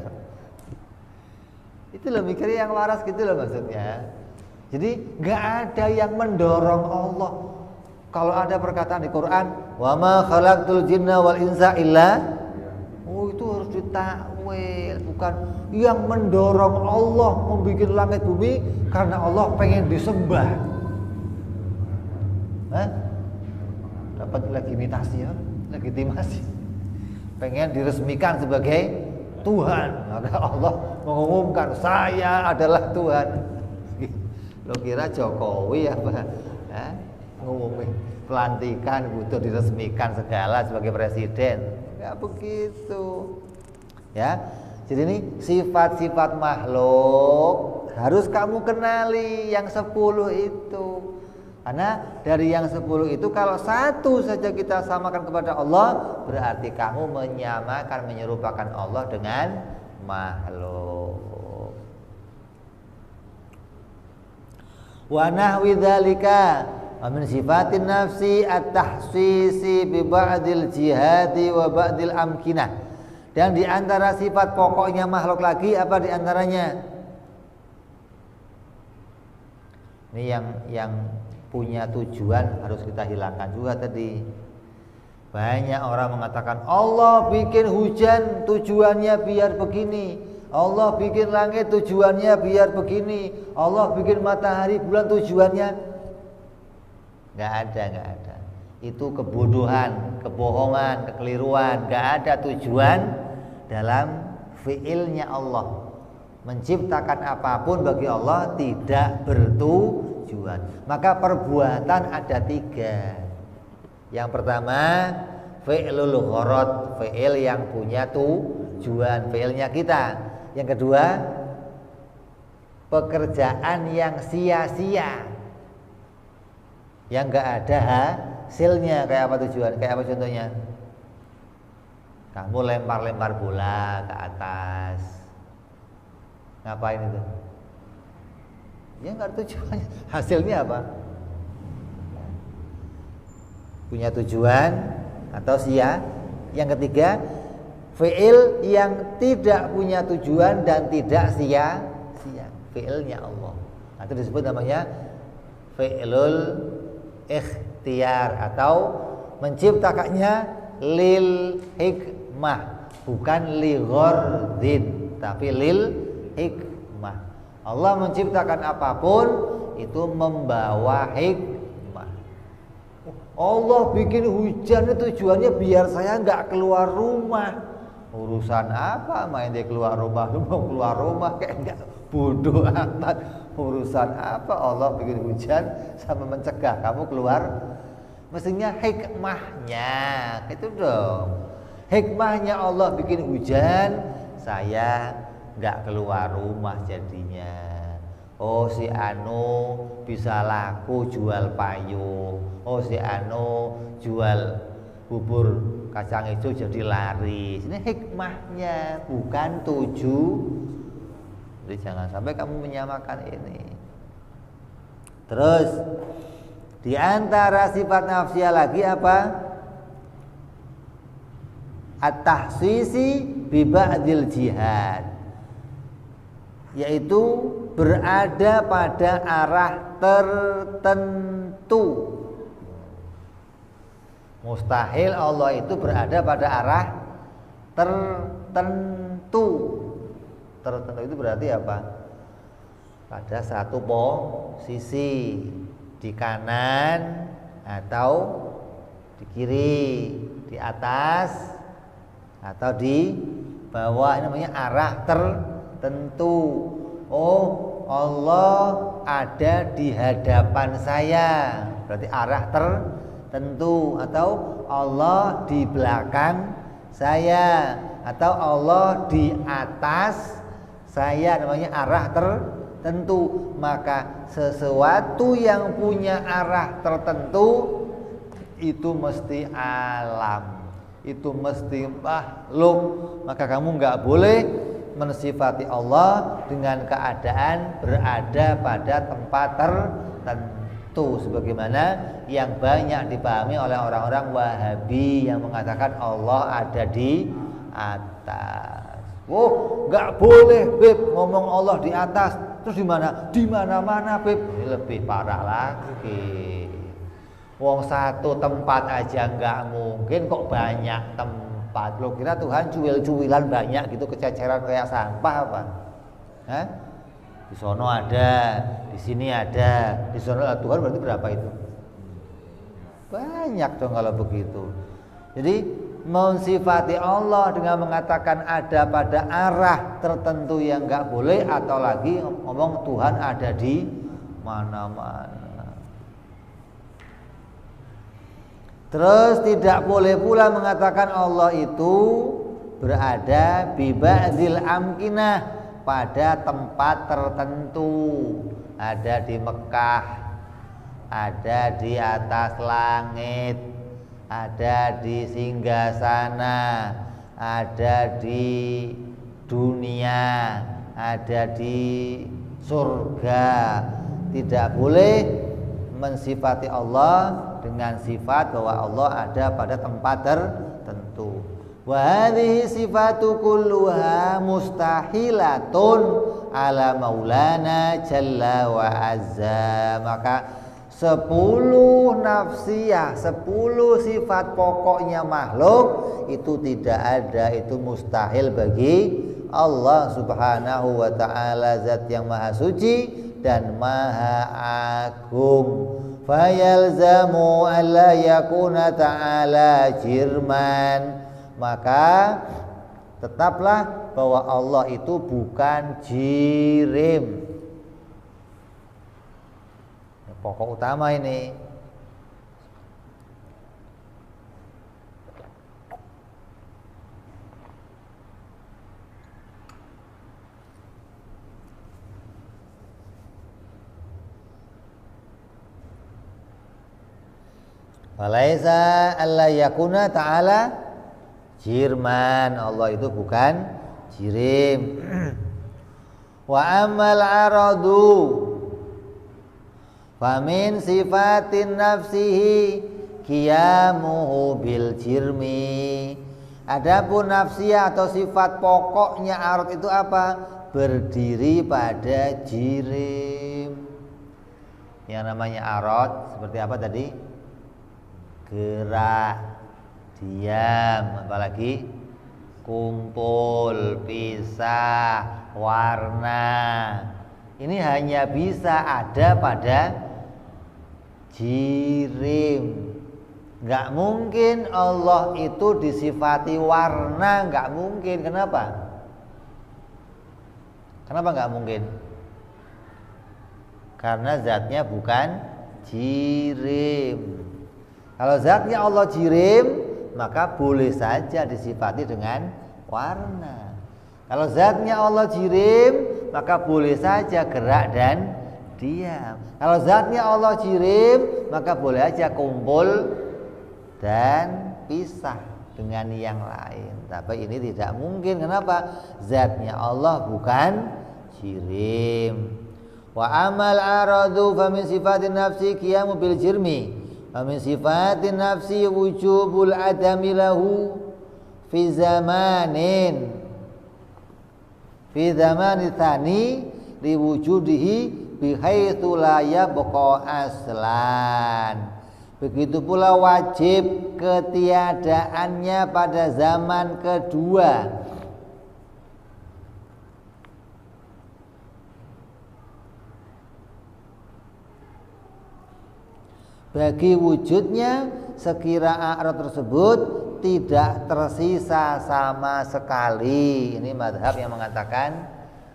Itu loh mikirnya yang waras gitu loh maksudnya. Jadi nggak ada yang mendorong Allah. Kalau ada perkataan di Quran, wa ma khalaqtul jinna wal insa illa, oh itu harus ditakwil, bukan yang mendorong Allah membuat langit bumi karena Allah pengen disembah. Dapat legitimasi, pengen diresmikan sebagai Tuhan, maka Allah mengumumkan saya adalah Tuhan. Lo kira Jokowi apa? Ngumumin pelantikan butuh diresmikan segala sebagai presiden? Enggak begitu. Ya. Jadi ini sifat-sifat makhluk harus kamu kenali yang 10 itu. Karena dari yang 10 itu kalau satu saja kita samakan kepada Allah, berarti kamu menyamakan, menyerupakan Allah dengan makhluk. Wa nahwi dzalika wa min sifatin nafsi at-tahsisi bi ba'dil jihadi wa ba'dil amkinah. Dan di antara sifat pokoknya makhluk lagi apa di antaranya? Ini yang punya tujuan harus kita hilangkan juga tadi. Banyak orang mengatakan Allah bikin hujan tujuannya biar begini, Allah bikin langit tujuannya biar begini, Allah bikin matahari bulan tujuannya. Nggak ada. Itu kebodohan, kebohongan, kekeliruan. Nggak ada tujuan dalam fiilnya Allah. Menciptakan apapun bagi Allah tidak bertujuan. Maka perbuatan ada 3. Yang pertama fi'lul gharad, fi'il yang punya tujuan, fi'ilnya kita. Yang kedua pekerjaan yang sia-sia, yang nggak ada hasilnya. Kayak apa tujuan? Kayak apa contohnya? Kamu lempar-lempar bola ke atas, ngapain itu? Ya nggak ada tujuannya. Hasilnya apa? Punya tujuan atau sia? Yang ketiga, fi'il yang tidak punya tujuan dan tidak sia-sia. Fi'ilnya Allah. Nah, itu disebut namanya fi'ilul ikhtiyar atau menciptakannya lil hikmah, bukan li ghordin, tapi lil hikmah. Allah menciptakan apapun itu membawa hikmah. Allah bikin hujan itu tujuannya biar saya nggak keluar rumah. Urusan apa main dia keluar rumah? Lu mau keluar rumah kayak enggak, bodoh amat. Urusan apa Allah bikin hujan sama mencegah kamu keluar? Mestinya hikmahnya itu dong. Hikmahnya Allah bikin hujan, saya nggak keluar rumah jadinya. Oh si Anu bisa laku jual payung. Oh si Anu jual bubur kacang hijau jadi laris. Ini hikmahnya, bukan Jadi jangan sampai kamu menyamakan ini. Terus di antara sifat nafsiyah lagi apa? At-tahsisi bi ba'dil jihad, yaitu berada pada arah tertentu. Mustahil Allah itu berada pada arah tertentu. Tertentu itu berarti apa? Pada satu posisi, di kanan atau di kiri, di atas atau di bawah. Ini namanya arah tertentu. Oh, Allah ada di hadapan saya, berarti arah tertentu. Atau Allah di belakang saya, atau Allah di atas saya, namanya arah tertentu. Maka sesuatu yang punya arah tertentu itu mesti alam, itu mesti makhluk. Maka kamu nggak boleh mensifati Allah dengan keadaan berada pada tempat tertentu, sebagaimana yang banyak dipahami oleh orang-orang Wahabi yang mengatakan Allah ada di atas. Oh, nggak boleh Beb ngomong Allah di atas. Terus di mana? Di mana-mana Beb. Ini lebih parah lagi. Wong satu tempat aja nggak mungkin, kok banyak tempat. Lo kira Tuhan cuil-cuilan banyak gitu, kececeran kayak sampah apa? Hah? Di sono ada, di sini ada, di sono ada. Tuhan berarti berapa itu? Banyak dong kalau begitu. Jadi mensifati Allah dengan mengatakan ada pada arah tertentu yang nggak boleh, atau lagi ngomong Tuhan ada di mana-mana. Terus tidak boleh pula mengatakan Allah itu berada bi ba'dil amkinah, pada tempat tertentu. Ada di Mekah, ada di atas langit, ada di singgasana, ada di dunia, ada di surga. Tidak boleh mensifati Allah dengan sifat bahwa Allah ada pada tempat tertentu. Wa hadhihi sifatu kulluha mustahilatun ala maulana jalla wa azza. Maka 10 nafsiyah, 10 sifat pokoknya makhluk itu tidak ada, itu mustahil bagi Allah subhanahu wa ta'ala, zat yang maha suci dan maha agung. Fayalzamu alla yakuna ta'ala jirman, maka tetaplah bahwa Allah itu bukan jirim. Pokok utama ini. Falaisa alla yakuna ta'ala jirman. Allah itu bukan jirim. Wa amal aradu famin sifatin nafsihi qiyamuhu bil jirmi. Adapun nafsiyah atau sifat pokoknya arad itu apa? Berdiri pada jirim. Yang namanya arad seperti apa tadi? Gerak, diam, apalagi kumpul, pisah, warna. Ini hanya bisa ada pada jirim. Gak mungkin Allah itu disifati warna, gak mungkin. Kenapa? Kenapa gak mungkin? Karena zatnya bukan jirim. Kalau zatnya Allah jirim, maka boleh saja disifati dengan warna. Kalau zatnya Allah jirim, maka boleh saja gerak dan diam. Kalau zatnya Allah jirim, maka boleh aja kumpul dan pisah dengan yang lain. Tapi ini tidak mungkin. Kenapa? Zatnya Allah bukan jirim. Wa amal aradu fa min sifatin nafsi qiyamu bil jirmi. Wa min sifatin nafsi wujubul adami lahu fi zamanin tsani li wujudihi bihaitsu la yabqa aslan. Begitu pula wajib ketiadaannya pada zaman kedua. Bagi wujudnya sekira a'rad tersebut tidak tersisa sama sekali. Ini mazhab yang mengatakan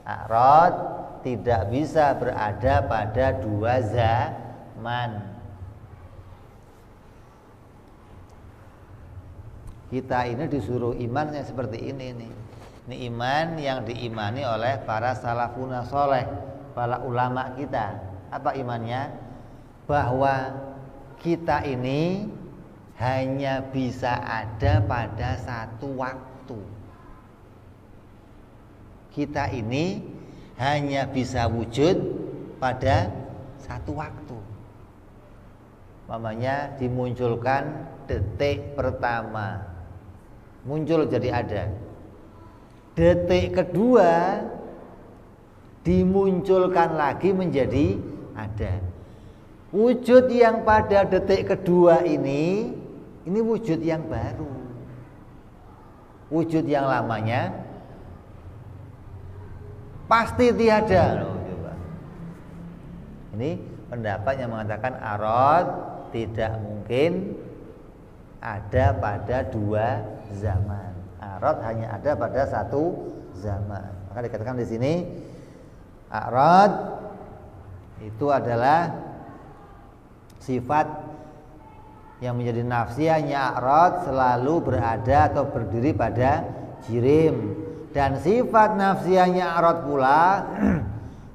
a'rad tidak bisa berada pada dua zaman. Kita ini disuruh iman yang seperti ini nih. Ini iman yang diimani oleh para salafun saleh, para ulama kita. Apa imannya? Bahwa kita ini hanya bisa ada pada satu waktu. Kita ini hanya bisa wujud pada satu waktu. Mamanya dimunculkan detik pertama, muncul jadi ada. Detik kedua dimunculkan lagi menjadi ada. Wujud yang pada detik kedua ini wujud yang baru. Wujud yang lamanya pasti tiada. Ini pendapat yang mengatakan a'rad tidak mungkin ada pada dua zaman. A'rad hanya ada pada satu zaman. Maka dikatakan di sini a'rad itu adalah sifat yang menjadi nafsiyahnya a'rad selalu berada atau berdiri pada jirim. Dan sifat nafsiyahnya a'rad pula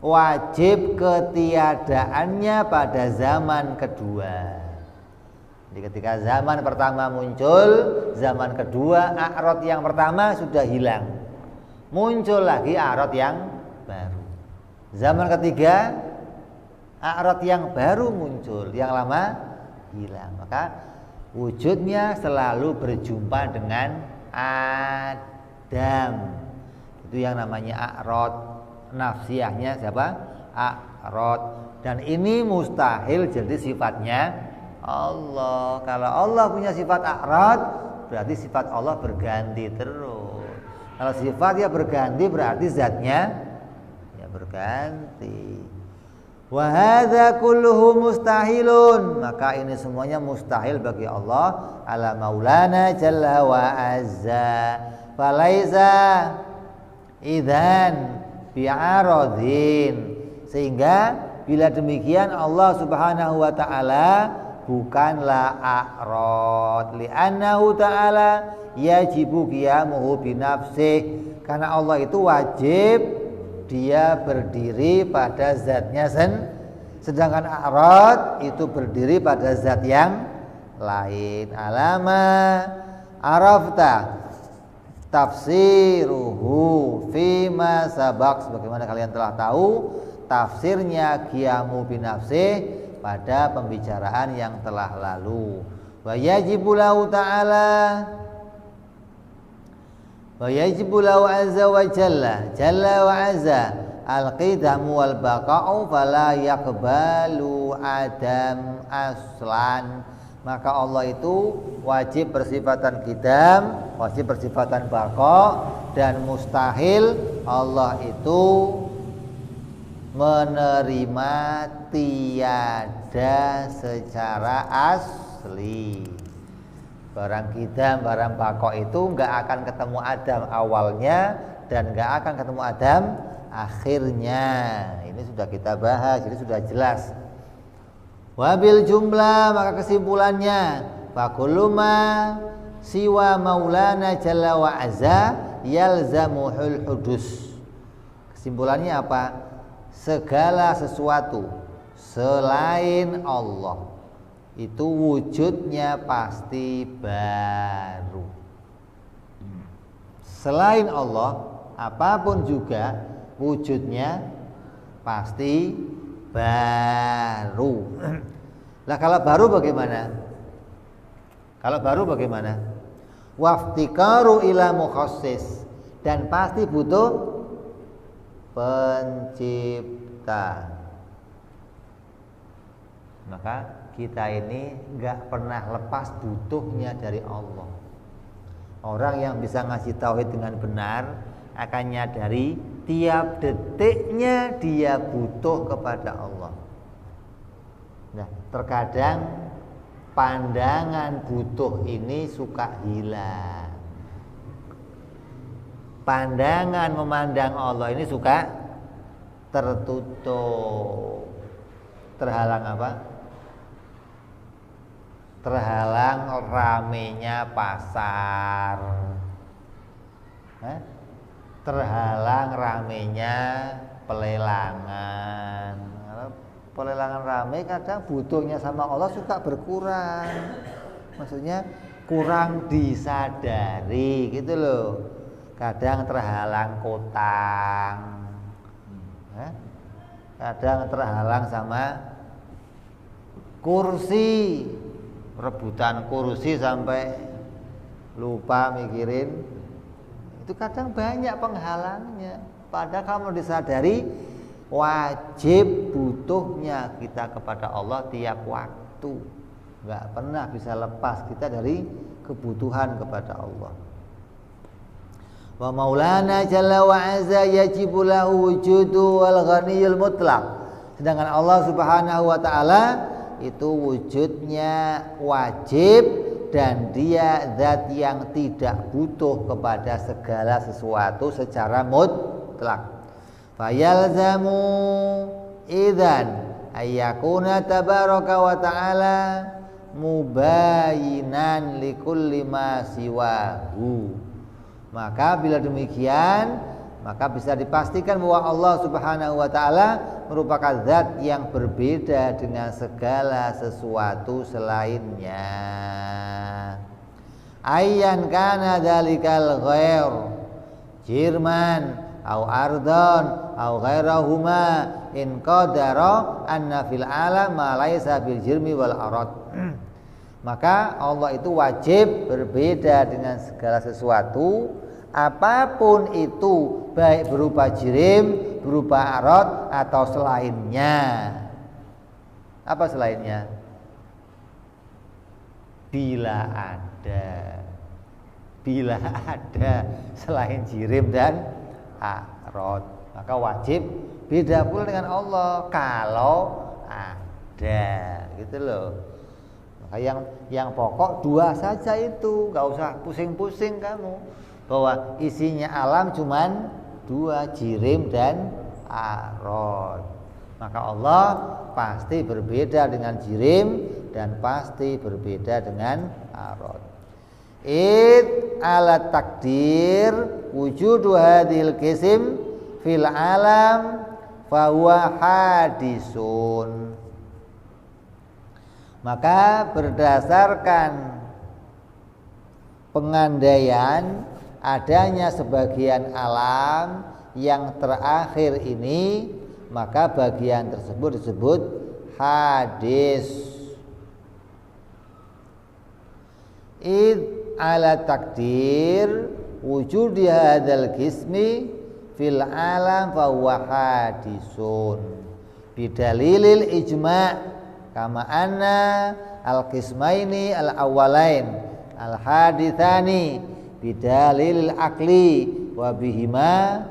wajib ketiadaannya pada zaman kedua. Jadi ketika zaman pertama muncul, zaman kedua a'rad yang pertama sudah hilang, muncul lagi a'rad yang baru. Zaman ketiga a'rad yang baru muncul, yang lama hilang. Maka wujudnya selalu berjumpa dengan Adam. Itu yang namanya a'rad. Nafsiyahnya siapa? A'rad. Dan ini mustahil jadi sifatnya Allah. Kalau Allah punya sifat a'rad, berarti sifat Allah berganti terus. Kalau sifatnya berganti, berarti zatnya ya berganti. Wa hadza kulluhu mustahilun. Maka ini semuanya mustahil bagi Allah ala maulana jalla wa azza. Falaisa idzan bi'aradin. Sehingga bila demikian Allah Subhanahu wa taala bukanlah a'rad, li'annahu ta'ala yajibu qiyamuhu binafsih. Karena Allah itu wajib dia berdiri pada zatnya sedangkan a'rad itu berdiri pada zat yang lain. Alama arafta tafsiruhu fima sabaq, sebagaimana kalian telah tahu tafsirnya qiyamu binafsih pada pembicaraan yang telah lalu. Wa yajibu lahu ta'ala wa yajibu lahu azza wa jalla wa azza al-qidamu wal baqa'u fala yaqbalu adam aslan. Maka Allah itu wajib bersifatan qidam, wajib bersifatan baqa, dan mustahil Allah itu menerima tiada secara asli. Barang qidam, barang baqa itu enggak akan ketemu Adam awalnya dan enggak akan ketemu Adam akhirnya. Ini sudah kita bahas, jadi sudah jelas. Wabil jumlah, maka kesimpulannya fakuluma siwa maulana jalla wa azza yalzamuhul hudus. Kesimpulannya apa? Segala sesuatu selain Allah itu wujudnya pasti baru. Selain Allah apapun juga wujudnya pasti baru. Lah kalau baru bagaimana? Kalau baru bagaimana? Waftikaru ila mukhassis, dan pasti butuh pencipta. Maka kita ini enggak pernah lepas butuhnya dari Allah. Orang yang bisa ngasih tauhid dengan benar akan nyadari tiap detiknya dia butuh kepada Allah. Nah, terkadang pandangan butuh ini suka hilang. Pandangan memandang Allah ini suka tertutup. Terhalang apa? Terhalang ramenya pasar. Terhalang ramenya pelelangan. Kalau pelelangan rame kadang butuhnya sama Allah suka berkurang. Maksudnya kurang disadari gitu loh. Kadang terhalang utang, kadang terhalang sama kursi, rebutan kursi sampai lupa mikirin. Itu kadang banyak penghalangnya. Padahal kamu disadari wajib butuhnya kita kepada Allah tiap waktu. Nggak pernah bisa lepas kita dari kebutuhan kepada Allah. Wa maulana jalla wa azza yajibu lahu wujudu wal ghaniyul mutlaq. Sedangkan Allah Subhanahu wa taala itu wujudnya wajib dan dia zat yang tidak butuh kepada segala sesuatu secara mutlak. Fayalzamu idzan ayyakuna tabaraka wa ta'ala mubayinan likulli ma siwahu. Maka bila demikian, maka bisa dipastikan bahwa Allah Subhanahu wa taala merupakan zat yang berbeda dengan segala sesuatu selainnya. Ayyan kana dzalikal ghair jirman au ardon au ghairahuma in qadara anna fil alam ma laisa bil jirmi wal arad. Maka Allah itu wajib berbeda dengan segala sesuatu, apapun itu, baik berupa jirim, berupa arad atau selainnya. Apa selainnya? Bila ada selain jirim dan arad, maka wajib beda pula dengan Allah kalau ada, gitu loh. Maka yang pokok dua saja itu, nggak usah pusing-pusing kamu bahwa isinya alam cuman dua, jirim dan arad. Maka Allah pasti berbeda dengan jirim dan pasti berbeda dengan arad. Alat takdir wujudu hadhil qisim fil alam fa huwa hadisun Maka berdasarkan pengandaian adanya sebagian alam yang terakhir ini, maka bagian tersebut disebut hadis. Id ala takdir wujudi hadzal qismi fil alam fa huwa hadisun bidalilil ijma' kama anna al qismaini al awwalain al haditsani bidalilil akli wa bihima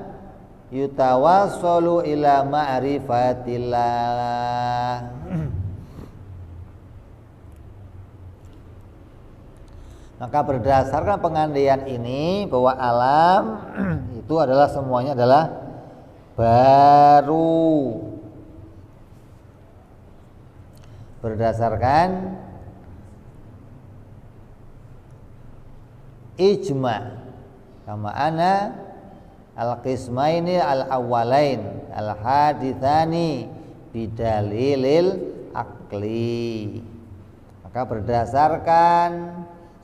yutawassalu ila ma'rifatillah. Maka berdasarkan pengandaian ini bahwa alam itu adalah semuanya adalah baru. Berdasarkan ijma' kama ana al-qismaini al-awwalain al-haditsani bidalilil akli. Maka berdasarkan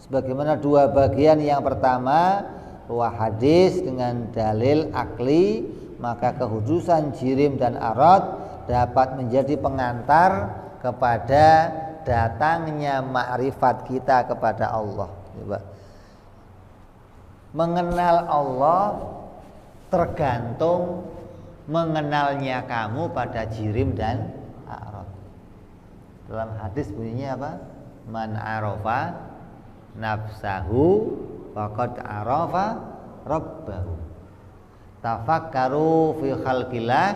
sebagaimana dua bagian yang pertama bahwa hadis dengan dalil akli, maka kehudusan jirim dan arad dapat menjadi pengantar kepada datangnya makrifat kita kepada Allah. Mengenal Allah tergantung mengenalnya kamu pada jirim dan arad. Dalam hadis bunyinya apa? Man arafa nafsahu faqad arafa rabbahu. Tafakkaru fi khalqillah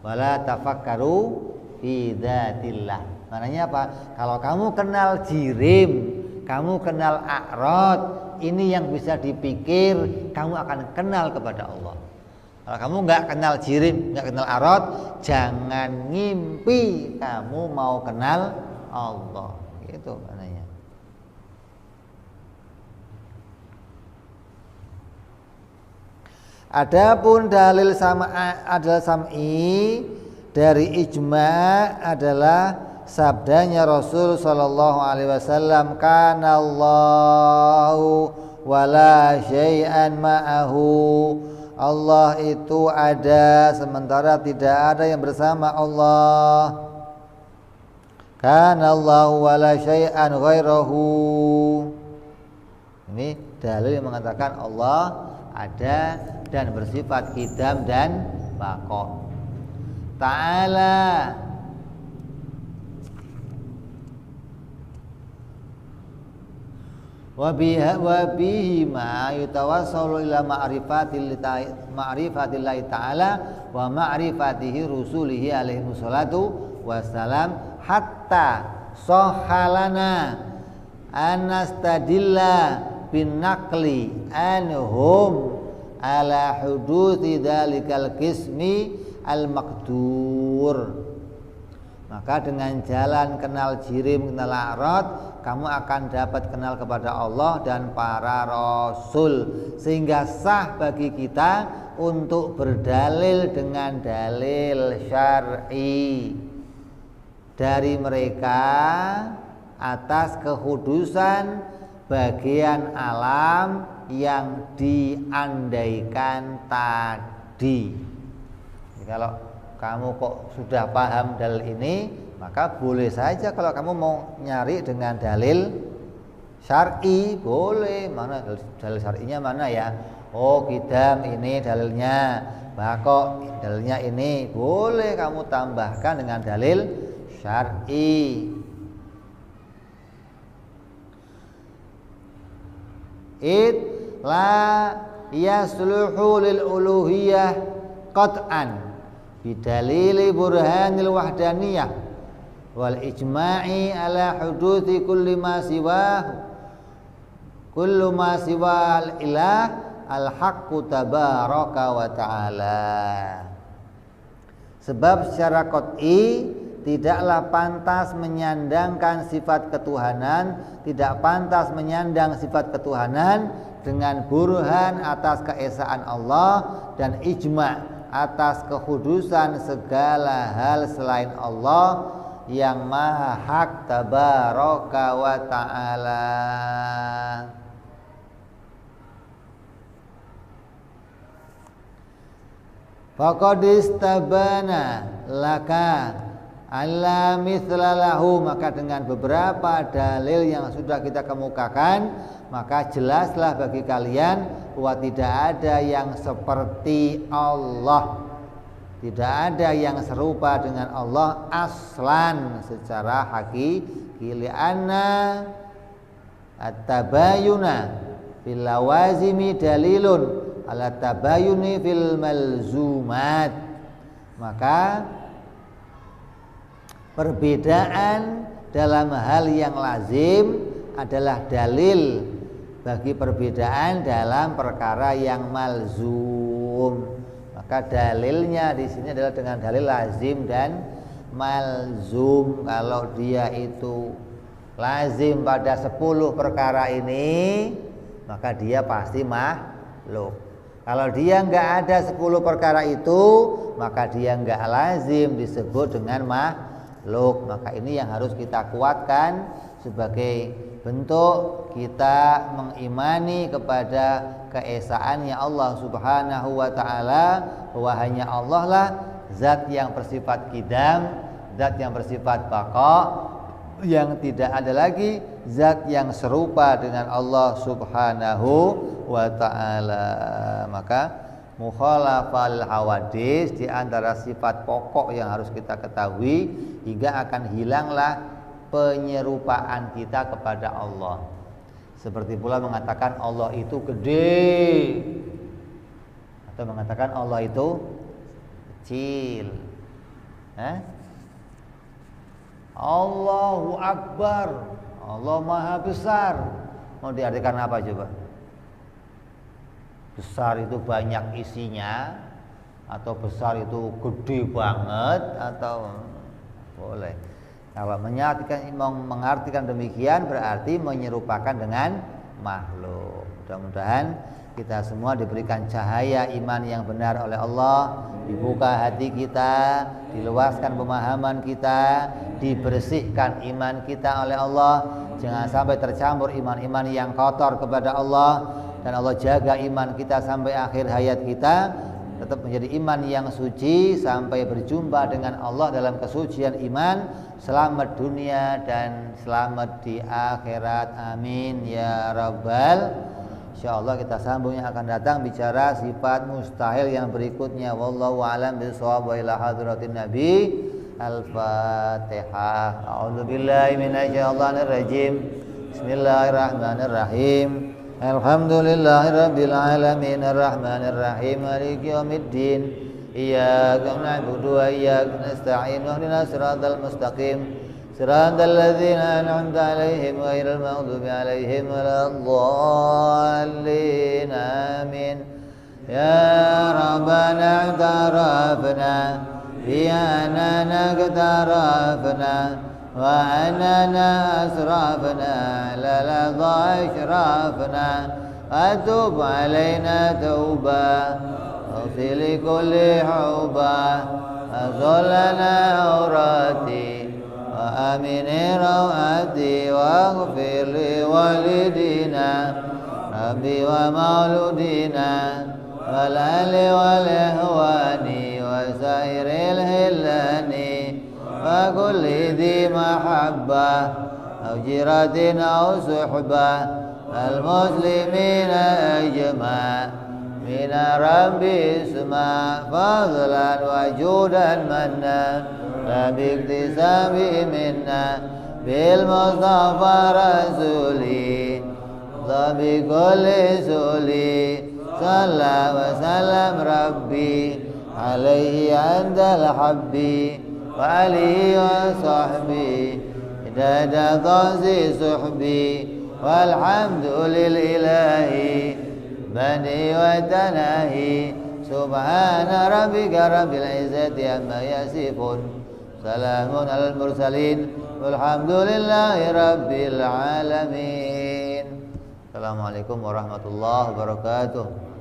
wala tafakkaru fi dzatillah. Maknanya apa? Kalau kamu kenal jirim, kamu kenal a'rad, ini yang bisa dipikir, kamu akan kenal kepada Allah. Kalau kamu nggak kenal jirim, nggak kenal a'rad, jangan ngimpi kamu mau kenal Allah. Gitu maknanya. Adapun dalil adalah sam'i dari ijma' adalah sabdanya Rasul sallallahu alaihi wasallam, kana Allahu wala syai'an ma'ahu. Allah itu ada sementara tidak ada yang bersama Allah. Kana Allahu wala syai'an ghairahu. Ini dalil yang mengatakan Allah ada dan bersifat qidam dan baqa. Ta'ala wa bihi ma yutawassalu ila ma'rifatillahi ta'ala wa ma'rifatihi rusulihi alaihi wassalatu wassalam hatta sahhalana anastadilla bin naqli anhum ala huduthi dzalikal qismi al-maqdur. Maka dengan jalan kenal jirim, kenal a'rad, kamu akan dapat kenal kepada Allah dan para rasul, sehingga sah bagi kita untuk berdalil dengan dalil syar'i dari mereka atas kehudusan bagian alam yang diandaikan tadi. Jadi kalau kamu kok sudah paham dalil ini, maka boleh saja kalau kamu mau nyari dengan dalil syar'i, boleh. Mana dalil syar'inya mana ya? Oh, qidam ini dalilnya, baqa dalilnya ini, boleh kamu tambahkan dengan dalil syar'i. La yasluhu lil uluhiyah qat'an bidalili burhanil wahdaniyah wal ijma'i ala huduthi kulli ma siwal ilah al haqqu tabaraka wa ta'ala. Sebab secara qat'i tidaklah pantas menyandangkan sifat ketuhanan, tidak pantas menyandang sifat ketuhanan dengan burhan atas keesaan Allah dan ijma' atas kehudusan segala hal selain Allah yang maha hak tabaraka wa ta'ala. Faqad istabana laka alla mithla lahu, maka dengan beberapa dalil yang sudah kita kemukakan, maka jelaslah bagi kalian bahwa tidak ada yang seperti Allah, tidak ada yang serupa dengan Allah aslan secara hakiki. Li'anna at-tabayuna fil lawazimi dalilun ala tabayuni fil malzumat, maka perbedaan dalam hal yang lazim adalah dalil bagi perbedaan dalam perkara yang malzum. Maka dalilnya di sini adalah dengan dalil lazim dan malzum. Kalau dia itu lazim pada 10 perkara ini, maka dia pasti makhluk. Kalau dia enggak ada 10 perkara itu, maka dia enggak lazim disebut dengan makhluk. Maka ini yang harus kita kuatkan sebagai bentuk kita mengimani kepada keesaannya Allah Subhanahu wa ta'ala, bahwa hanya Allah lah zat yang bersifat qidam, zat yang bersifat baqa, yang tidak ada lagi zat yang serupa dengan Allah Subhanahu wa ta'ala. Maka mukhalafal hawadis di antara sifat pokok yang harus kita ketahui, hingga akan hilanglah penyerupaan kita kepada Allah. Seperti pula mengatakan Allah itu gede, atau mengatakan Allah itu kecil. Allahu Akbar, Allah Maha Besar, mau diartikan apa coba? Besar itu banyak isinya, atau besar itu gede banget, atau boleh. Kalau mengartikan demikian berarti menyerupakan dengan makhluk. Mudah-mudahan kita semua diberikan cahaya iman yang benar oleh Allah, dibuka hati kita, diluaskan pemahaman kita, dibersihkan iman kita oleh Allah. Jangan sampai tercampur iman-iman yang kotor kepada Allah, dan Allah jaga iman kita sampai akhir hayat kita tetap menjadi iman yang suci sampai berjumpa dengan Allah dalam kesucian iman, selamat dunia dan selamat di akhirat. Amin ya rabbal. Insyaallah kita sambung yang akan datang bicara sifat mustahil yang berikutnya. Wallahu a'lam bishawab, wa ila hadratin nabi. Al-Fatihah. A'udzubillahi minasyaitonir rajim. Bismillahirrahmanirrahim. Alhamdulillahirabbil alamin, arrahmanir rahim, maliki yaumiddin. Iyyaka na'budu wa iyyaka nasta'in. Ihdinas siratal mustaqim. Siratal ladzina an'amta 'alaihim ghairil maghdubi 'alaihim waladdallin. Amin. Ya Rabbana i'tarafna bi annana i'tarafna wa annana asrafna la ladha ashrafna atub 'alaina tauba waghfir li kulli huba azallana aurati wa amini rawati waghfir li walidina rabbi wa mauludina wal ali wal ihwani wa sairil hillani wa kulli dhi mahabbah aw jiratin aw suhbah al muslimina ajma' mina rabbi isma' fadlan wa judan manna la biktisabi minna bil mustafa rasuli dhabi kulli suli salla wa salam rabbi alaihi andal habbi wa alihi wa sahbi idada dhazi suhbi walhamdu lil ilahi bani wa tanahi subhana rabbika rabbil izzati amma yasifun salamun alal mursalin walhamdulillahi rabbil alamin. Assalamualaikum warahmatullahi wabarakatuh.